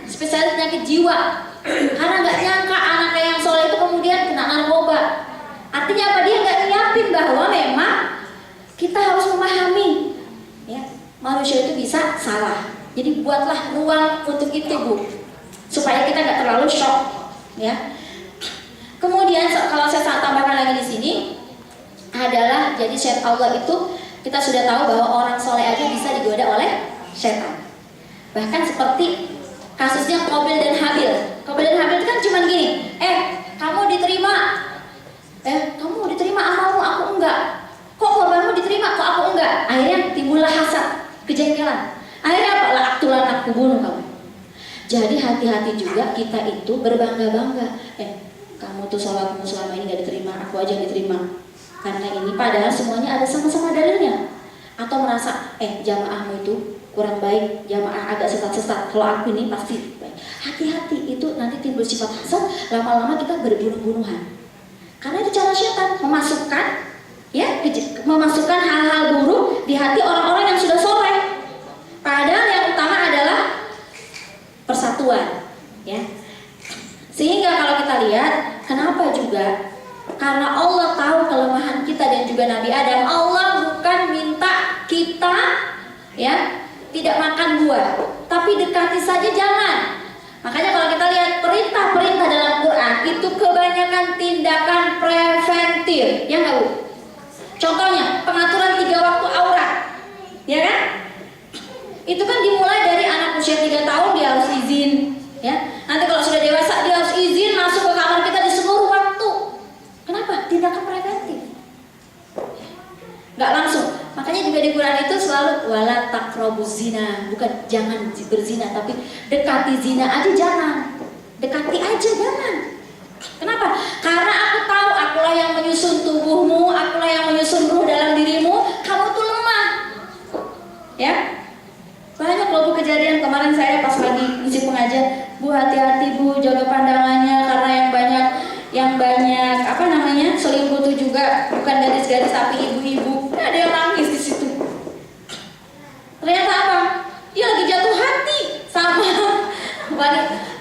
spesialis penyakit jiwa karena nggak nyangka anaknya yang soleh itu kemudian kena narkoba. Artinya apa? Dia nggak nyiapin bahwa memang kita harus memahami ya, manusia itu bisa salah. Jadi buatlah ruang untuk itu Bu, supaya kita nggak terlalu shock ya. Kemudian kalau saya tambahkan lagi di sini adalah jadi syaitan Allah itu kita sudah tahu bahwa orang soleh aja bisa digoda oleh syaitan. Bahkan seperti kasusnya Qabil dan Habil. Qabil dan Habil itu kan cuma gini, kamu diterima amalmu, aku enggak. Kok korbanmu diterima, kok aku enggak? Akhirnya timbullah hasad, kejengkelan. Akhirnya apa? La'aktulan, aku bunuh kamu. Jadi hati-hati juga kita itu berbangga-bangga. Kamu tuh sholatmu selama ini gak diterima, aku aja yang diterima. Karena ini padahal semuanya ada sama-sama dalilnya. Atau merasa, jamaahmu itu kurang baik, jamaah agak sesat-sesat, kalau aku ini pasti baik. Hati-hati, itu nanti timbul sifat hasad, lama-lama kita berbunuh-bunuhan. Karena itu cara syaitan memasukkan hal-hal buruk di hati orang-orang yang sudah soleh. Padahal yang utama adalah persatuan, ya. Sehingga kalau kita lihat, kenapa juga? Karena Allah tahu kelemahan kita dan juga Nabi Adam. Allah bukan minta kita, ya, tidak makan buah, tapi dekati saja jangan. Makanya kalau kita lihat perintah-perintah dalam Quran itu kebanyakan tindakan preventif, ya nggak Bu? Contohnya pengaturan 3 waktu aurat, ya kan? Itu kan dimulai dari anak usia 3 tahun dia harus izin, ya. Nanti kalau sudah dewasa dia harus izin masuk ke kamar kita di seluruh waktu. Kenapa? Tindakan preventif. Nggak langsung. Makanya juga di Quran itu selalu wala taqrabuz zina, bukan jangan berzina, tapi dekati zina aja jangan. Dekati aja jangan. Kenapa? Karena aku tahu akulah yang menyusun tubuhmu, akulah yang menyusun ruh dalam dirimu, kamu tuh lemah. Ya? Banyak loh Bu kejadian kemarin saya pas lagi ngisi pengajian, Bu hati-hati Bu, jaga pandangannya karena yang banyak selingkuh tuh juga bukan gadis-gadis tapi ibu-ibu. Ada yang nangis di situ. Ternyata apa? Dia lagi jatuh hati sama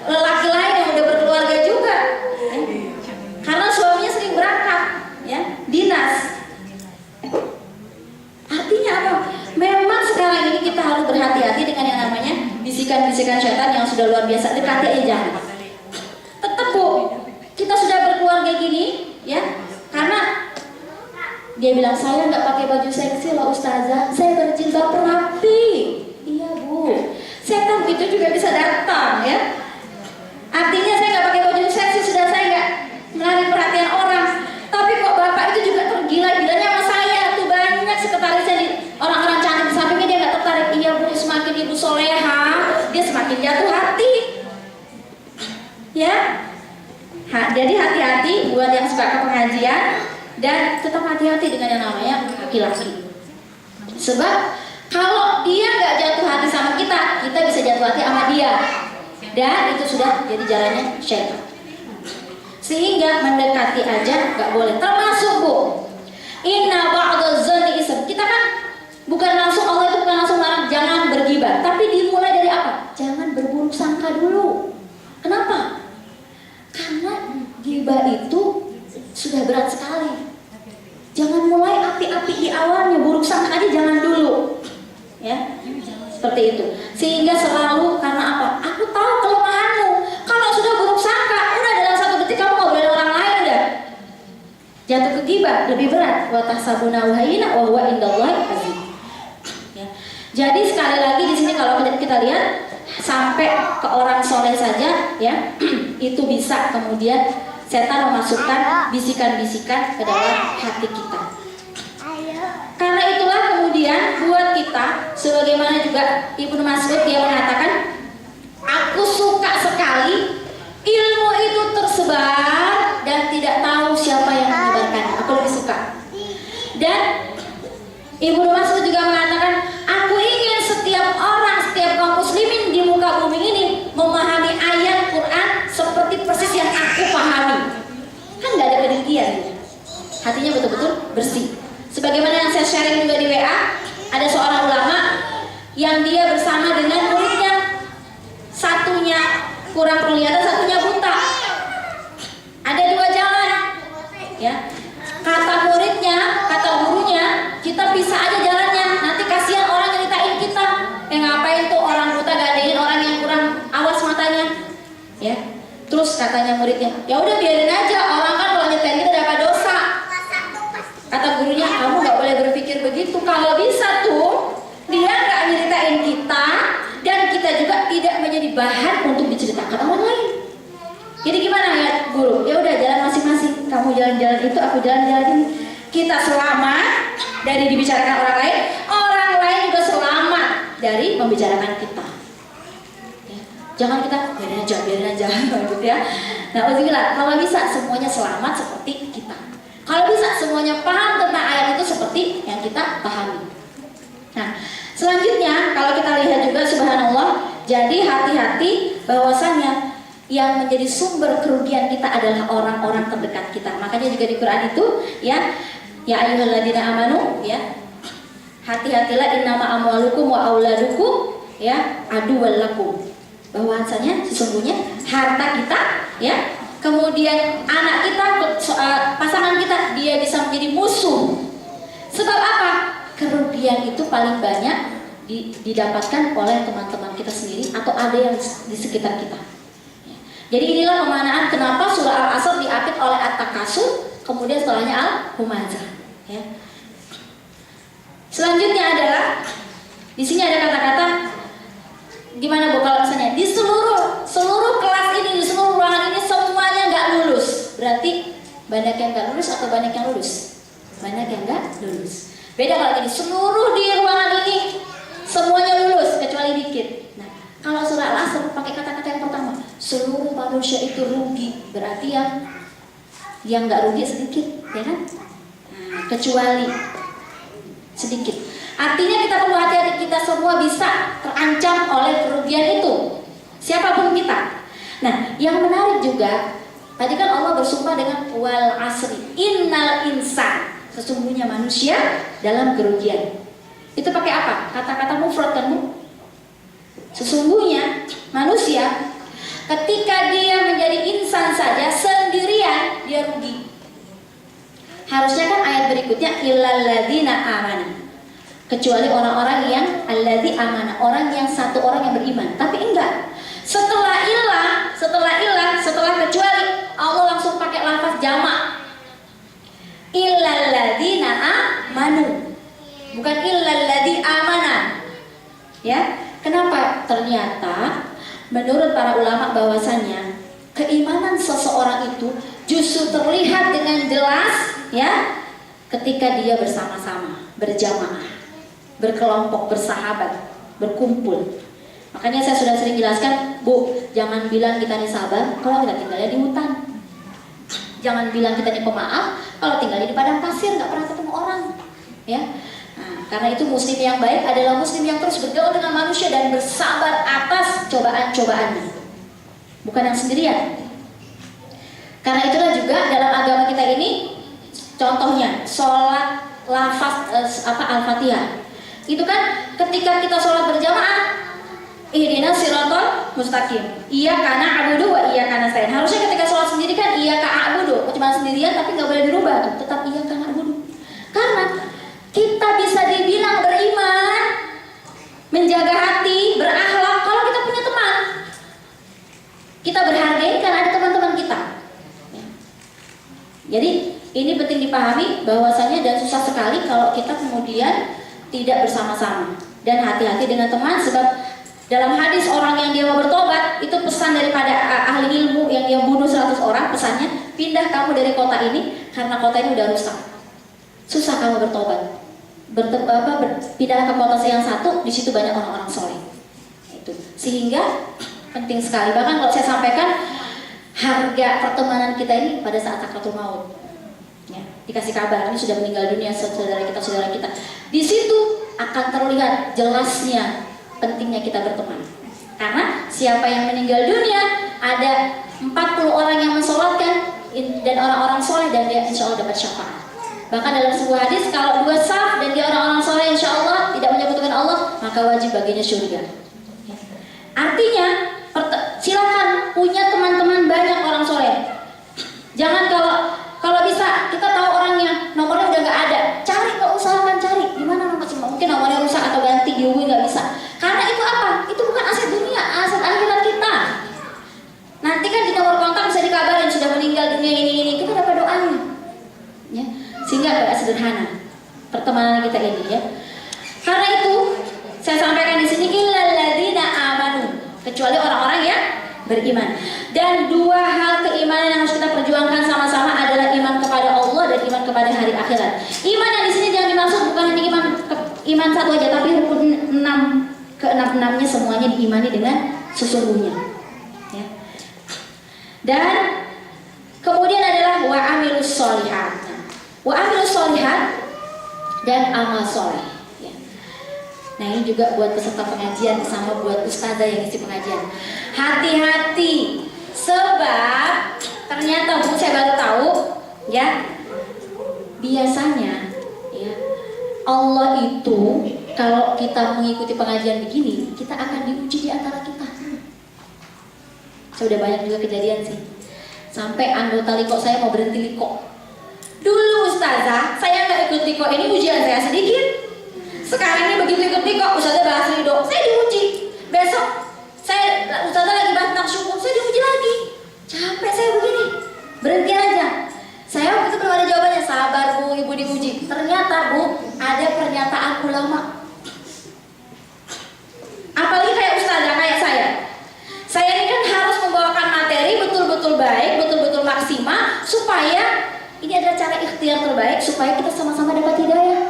lelaki lain yang udah berkeluarga juga. Karena suaminya sering berangkat, ya, dinas. Artinya apa? Memang sekarang ini kita harus berhati-hati dengan yang namanya bisikan-bisikan syaitan yang sudah luar biasa. Dekati aja jangan. Tetap Bu, kita sudah berkeluarga gini, ya, karena dia bilang saya nggak pakai baju seksi loh ustazah, saya berjilbab rapi. Iya Bu, setan itu juga bisa datang, ya. Artinya saya nggak pakai baju seksi, sudah saya nggak menarik perhatian orang. Tapi kok bapak itu juga tergila-gilanya sama saya. Tuh banyak sekretarisnya di orang-orang cantik di sampingnya dia nggak tertarik. Iya Bu, semakin ibu soleha, dia semakin jatuh hati. Ya. Jadi hati-hati buat yang suka ke pengajian dan tetap hati-hati dengan yang namanya laki-laki. Sebab kalau dia nggak jatuh hati sama kita, kita bisa jatuh hati sama dia. dan itu sudah jadi jalannya syaitan. Sehingga mendekati aja nggak boleh. Termasuk Bu, inna ba'da dzanni ism. Kita kan bukan langsung, Allah itu bukan langsung larang jangan bergibah, tapi dimulai dari apa? Jangan berburuk sangka dulu. Kenapa? Karena gibah itu sudah berat sekali. Jangan mulai api-api di awalnya, buruk sangka aja jangan dulu. Ya, seperti itu. Sehingga selalu karena apa? Aku tahu kelemahanmu. Kalau sudah buruk sangka, udah dalam satu detik kamu ngobrolin orang lain udah jatuh ke gibah, lebih berat. Wa tahsabuna hayyina wa huwa indallahi azim. Ya. Jadi sekali lagi di sini kalau kita lihat sampai ke orang soleh saja, ya itu bisa kemudian setan memasukkan bisikan-bisikan ke dalam hati kita. Karena itulah kemudian buat kita, sebagaimana juga Ibnu Mas'ud dia mengatakan, aku suka sekali ilmu itu tersebar dan tidak tahu siapa yang menyebarkannya. Aku lebih suka. Dan Ibnu Mas'ud juga mengatakan, aku ingin setiap orang, setiap kaum muslimin di muka bumi ini memahami ayat Quran seperti persis yang aku pahami. Kan nggak ada kedengkian, hatinya betul-betul bersih. Sebagaimana yang saya sharing juga di WA, ada seorang ulama yang dia bersama dengan muridnya, satunya kurang penglihatan, satunya buta. Ada dua jalan, ya. Kata muridnya, kata gurunya, kita pisah aja jalannya. Nanti kasihan orang nyeritain kita. Ngapain tuh orang buta gadein orang yang kurang awas matanya, ya. Terus katanya muridnya, ya udah biarin aja, orang kan kalau nyetain kita dapat dosa. Kata gurunya, kamu nggak boleh berpikir begitu. Kalau bisa tuh dia nggak nyeritain kita dan kita juga tidak menjadi bahan untuk diceritakan orang lain. Jadi gimana ya guru? Ya udah jalan masing-masing. Kamu jalan-jalan itu, aku jalan-jalan ini. Kita selamat dari dibicarakan orang lain juga selamat dari membicarakan kita. Ya. Jangan kita biarin aja, gitu ya. Nah, uzilah, kalau bisa semuanya selamat seperti kita. Kalau bisa semuanya paham tentang ayat itu seperti yang kita pahami. Nah, selanjutnya kalau kita lihat juga subhanallah, jadi hati-hati bahwasannya yang menjadi sumber kerugian kita adalah orang-orang terdekat kita. Makanya juga di Quran itu ya ayyuhalladzina amanu ya, hati-hatilah innama amwalukum wa auladukum ya aduwwal lakum. Bahwasanya sesungguhnya harta kita ya, kemudian anak kita, pasangan kita, dia bisa menjadi musuh. Sebab apa? Kerugian itu paling banyak didapatkan oleh teman-teman kita sendiri atau ada yang di sekitar kita. Jadi inilah pemaknaan kenapa surah Al-Asr diapit oleh At-Takasur, kemudian setelahnya Al-Humazah. Ya. Selanjutnya adalah di sini ada kata-kata gimana Bu kalau misalnya di seluruh kelas ini, di seluruh ruangan ini semuanya nggak lulus, berarti banyak yang nggak lulus atau banyak yang lulus? Banyak yang nggak lulus. Beda kalau di seluruh di ruangan ini semuanya lulus kecuali dikit. Nah, kalau surah Al-Asr pakai kata-kata yang pertama, seluruh manusia itu rugi, berarti yang nggak rugi sedikit, ya kan? Nah, kecuali sedikit. Artinya kita perlu hati-hati, kita semua bisa terancam oleh kerugian itu, siapapun kita. Nah, yang menarik juga, tadi kan Allah bersumpah dengan wal asri, innal insan, sesungguhnya manusia dalam kerugian. Itu pakai apa? Kata-kata mufrad kan Bu? Sesungguhnya manusia ketika dia menjadi insan saja sendirian dia rugi. Harusnya kan ayat berikutnya illal ladzina amanu, kecuali orang-orang yang alladzi amana, orang yang satu orang yang beriman. Tapi enggak. Setelah kecuali, Allah langsung pakai lafaz jamak. Illal ladzina amanu. Bukan illal ladzi amana. Ya. Kenapa? Ternyata menurut para ulama bahwasannya keimanan seseorang itu justru terlihat dengan jelas ya ketika dia bersama-sama, berjamaah, berkelompok, bersahabat, berkumpul. Makanya saya sudah sering jelaskan, Bu, jangan bilang kita ini sabar kalau kita tinggalnya di hutan. Jangan bilang kita ini pemaaf kalau tinggalnya di padang pasir, nggak pernah ketemu orang. Ya. Nah, karena itu muslim yang baik adalah muslim yang terus bergaul dengan manusia dan bersabar atas cobaan-cobaannya. bukan yang sendirian. Karena itulah juga dalam agama kita ini, contohnya sholat lafaz Al-Fatihah. Itu kan ketika kita sholat berjamaah, ihdinas siratal mustaqim, iyyaka na'budu wa iyyaka nasta'in. Harusnya ketika sholat sendiri kan iyyaka a'budu, cuma sendirian, tapi nggak boleh dirubah tuh, tetap iyyaka na'budu. Karena kita bisa dibilang beriman, menjaga hati, berakhlak kalau kita punya teman. Kita berhargai karena ada teman-teman kita. Jadi ini penting dipahami bahwasanya dan susah sekali kalau kita kemudian tidak bersama-sama. Dan hati-hati dengan teman, sebab dalam hadis orang yang dia mau bertobat, itu pesan daripada ahli ilmu yang dia bunuh 100 orang, pesannya, pindah kamu dari kota ini karena kota ini udah rusak. Susah kamu bertobat. Pindah ke kota yang satu, di situ banyak orang-orang soleh. Itu sehingga penting sekali. Bahkan kalau saya sampaikan, harga pertemanan kita ini pada saat sakaratul maut, ya, dikasih kabar ini sudah meninggal dunia saudara kita, di situ akan terlihat jelasnya pentingnya kita berteman. Karena siapa yang meninggal dunia, ada 40 orang yang mensolatkan dan orang-orang soleh, dan dia insya Allah dapat syafaat. Bahkan dalam sebuah hadis, kalau 2 saf dan dia orang-orang soleh, insya Allah tidak menyebutkan Allah, maka wajib baginya surga. Artinya, silakan punya teman-teman banyak orang soleh. Jangan kalau bisa kita tahu orangnya, nomornya udah nggak ada, cari, nggak usahakan cari. Gimana nomor? Mungkin nomornya rusak atau ganti, dihubungi nggak bisa. Karena itu apa? Itu bukan aset dunia, aset akhirat kita. Nanti kan di nomor kontak bisa dikabarin sudah meninggal dunia ini, kita dapat doanya. Ya. Sehingga agak sederhana pertemanan kita ini, ya. Karena itu saya sampaikan di sini, illal ladzina amanu, kecuali orang-orang yang beriman. Dan 2 hal keimanan yang harus kita perjuangkan sama-sama adalah iman kepada Allah dan iman kepada hari akhirat. Iman yang di sini jangan dimaksud bukan hanya iman satu aja, tapi rukun 6 ke-6-6-nya semuanya diimani dengan sesungguhnya. Ya. Dan kemudian adalah wa amilus sholihat. Wa amilus sholihat dan amal soleh. Ya. Nah ini juga buat peserta pengajian sama buat ustazah yang isi pengajian. Hati-hati, sebab ternyata saya baru tahu, ya, biasanya, ya, Allah itu kalau kita mengikuti pengajian begini, kita akan diuji di antara kita. Saya udah banyak juga kejadian sih. Sampai anggota liko saya mau berhenti liko. Dulu ustazah, saya nggak ikut liko ini, ujian saya sedikit. Sekarang ini begitu ikut liko, ustazah bahas ridho, saya diuji. Besok ustazah lagi bahas tentang syukur, saya diuji lagi. Capek saya begini, berhenti aja. Saya waktu itu belum ada jawabannya, sabar bu, ibu diuji. Ternyata bu, ada pernyataan ulama. Apalagi kayak ustazah, kayak saya. Saya ini kan harus membawakan materi betul-betul baik, betul-betul maksimal, supaya ini adalah cara ikhtiar terbaik supaya kita sama-sama dapat hidayah.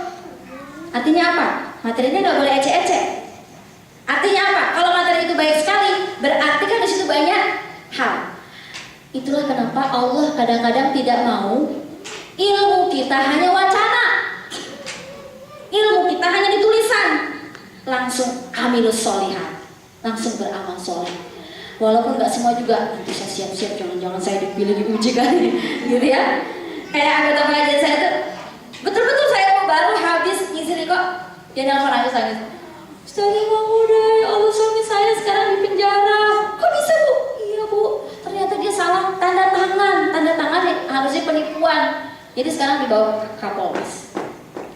Artinya apa? Materinya nggak boleh ecek-ecek. Artinya apa? Kalau materi itu baik sekali, berarti kan di situ banyak hal. Itulah kenapa Allah kadang-kadang tidak mau ilmu kita hanya wacana, ilmu kita hanya di tulisan. Langsung amilus sholihat, langsung beramal soleh. Walaupun nggak semua juga, nanti saya siap-siap, jangan-jangan saya dipilih diuji kan, gitu ya. Kayak anggota pengajian saya tuh, betul-betul saya mau baru habis ngisi kok, dia nelfon nangis-nangis. Ustazah Mamuda, ya Allah suami saya sekarang di penjara. Kok bisa bu? Iya bu, ternyata dia salah tanda tangan harusnya penipuan. Jadi sekarang dibawa ke Kapolres.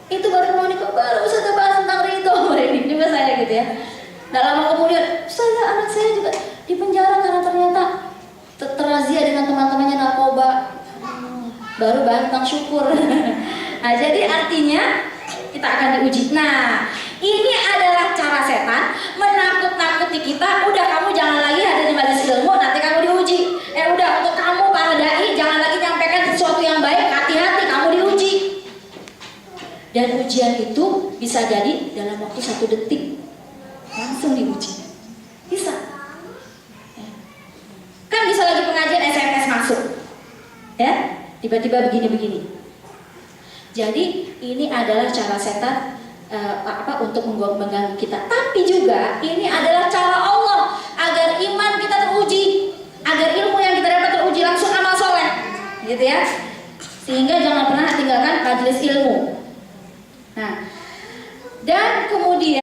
Itu baru mau nikah, baru Ustazah bahas tentang ridho. Ini juga saya gitu ya. Nggak lama kemudian, Ustazah anak saya juga di penjara karena ternyata terazia dengan teman-temannya narkoba. Baru bahas tentang syukur. Nah, jadi artinya kita akan diuji. Nah, ini adalah cara setan menakut-nakuti kita. Udah, kamu jangan lagi ada di majelis ilmu, nanti kamu diuji. Udah, untuk kamu para dai jangan lagi nyampaikan sesuatu yang baik, hati-hati kamu diuji. Dan ujian itu bisa jadi dalam waktu 1 detik langsung diuji. Bisa. Kan bisa lagi pengajian SMS masuk, ya, tiba-tiba begini-begini. Jadi ini adalah cara setan untuk mengganggu kita. Tapi juga ini adalah cara Allah agar iman kita teruji, agar Sehingga jangan pernah tinggalkan majelis ilmu. Nah, dan kemudian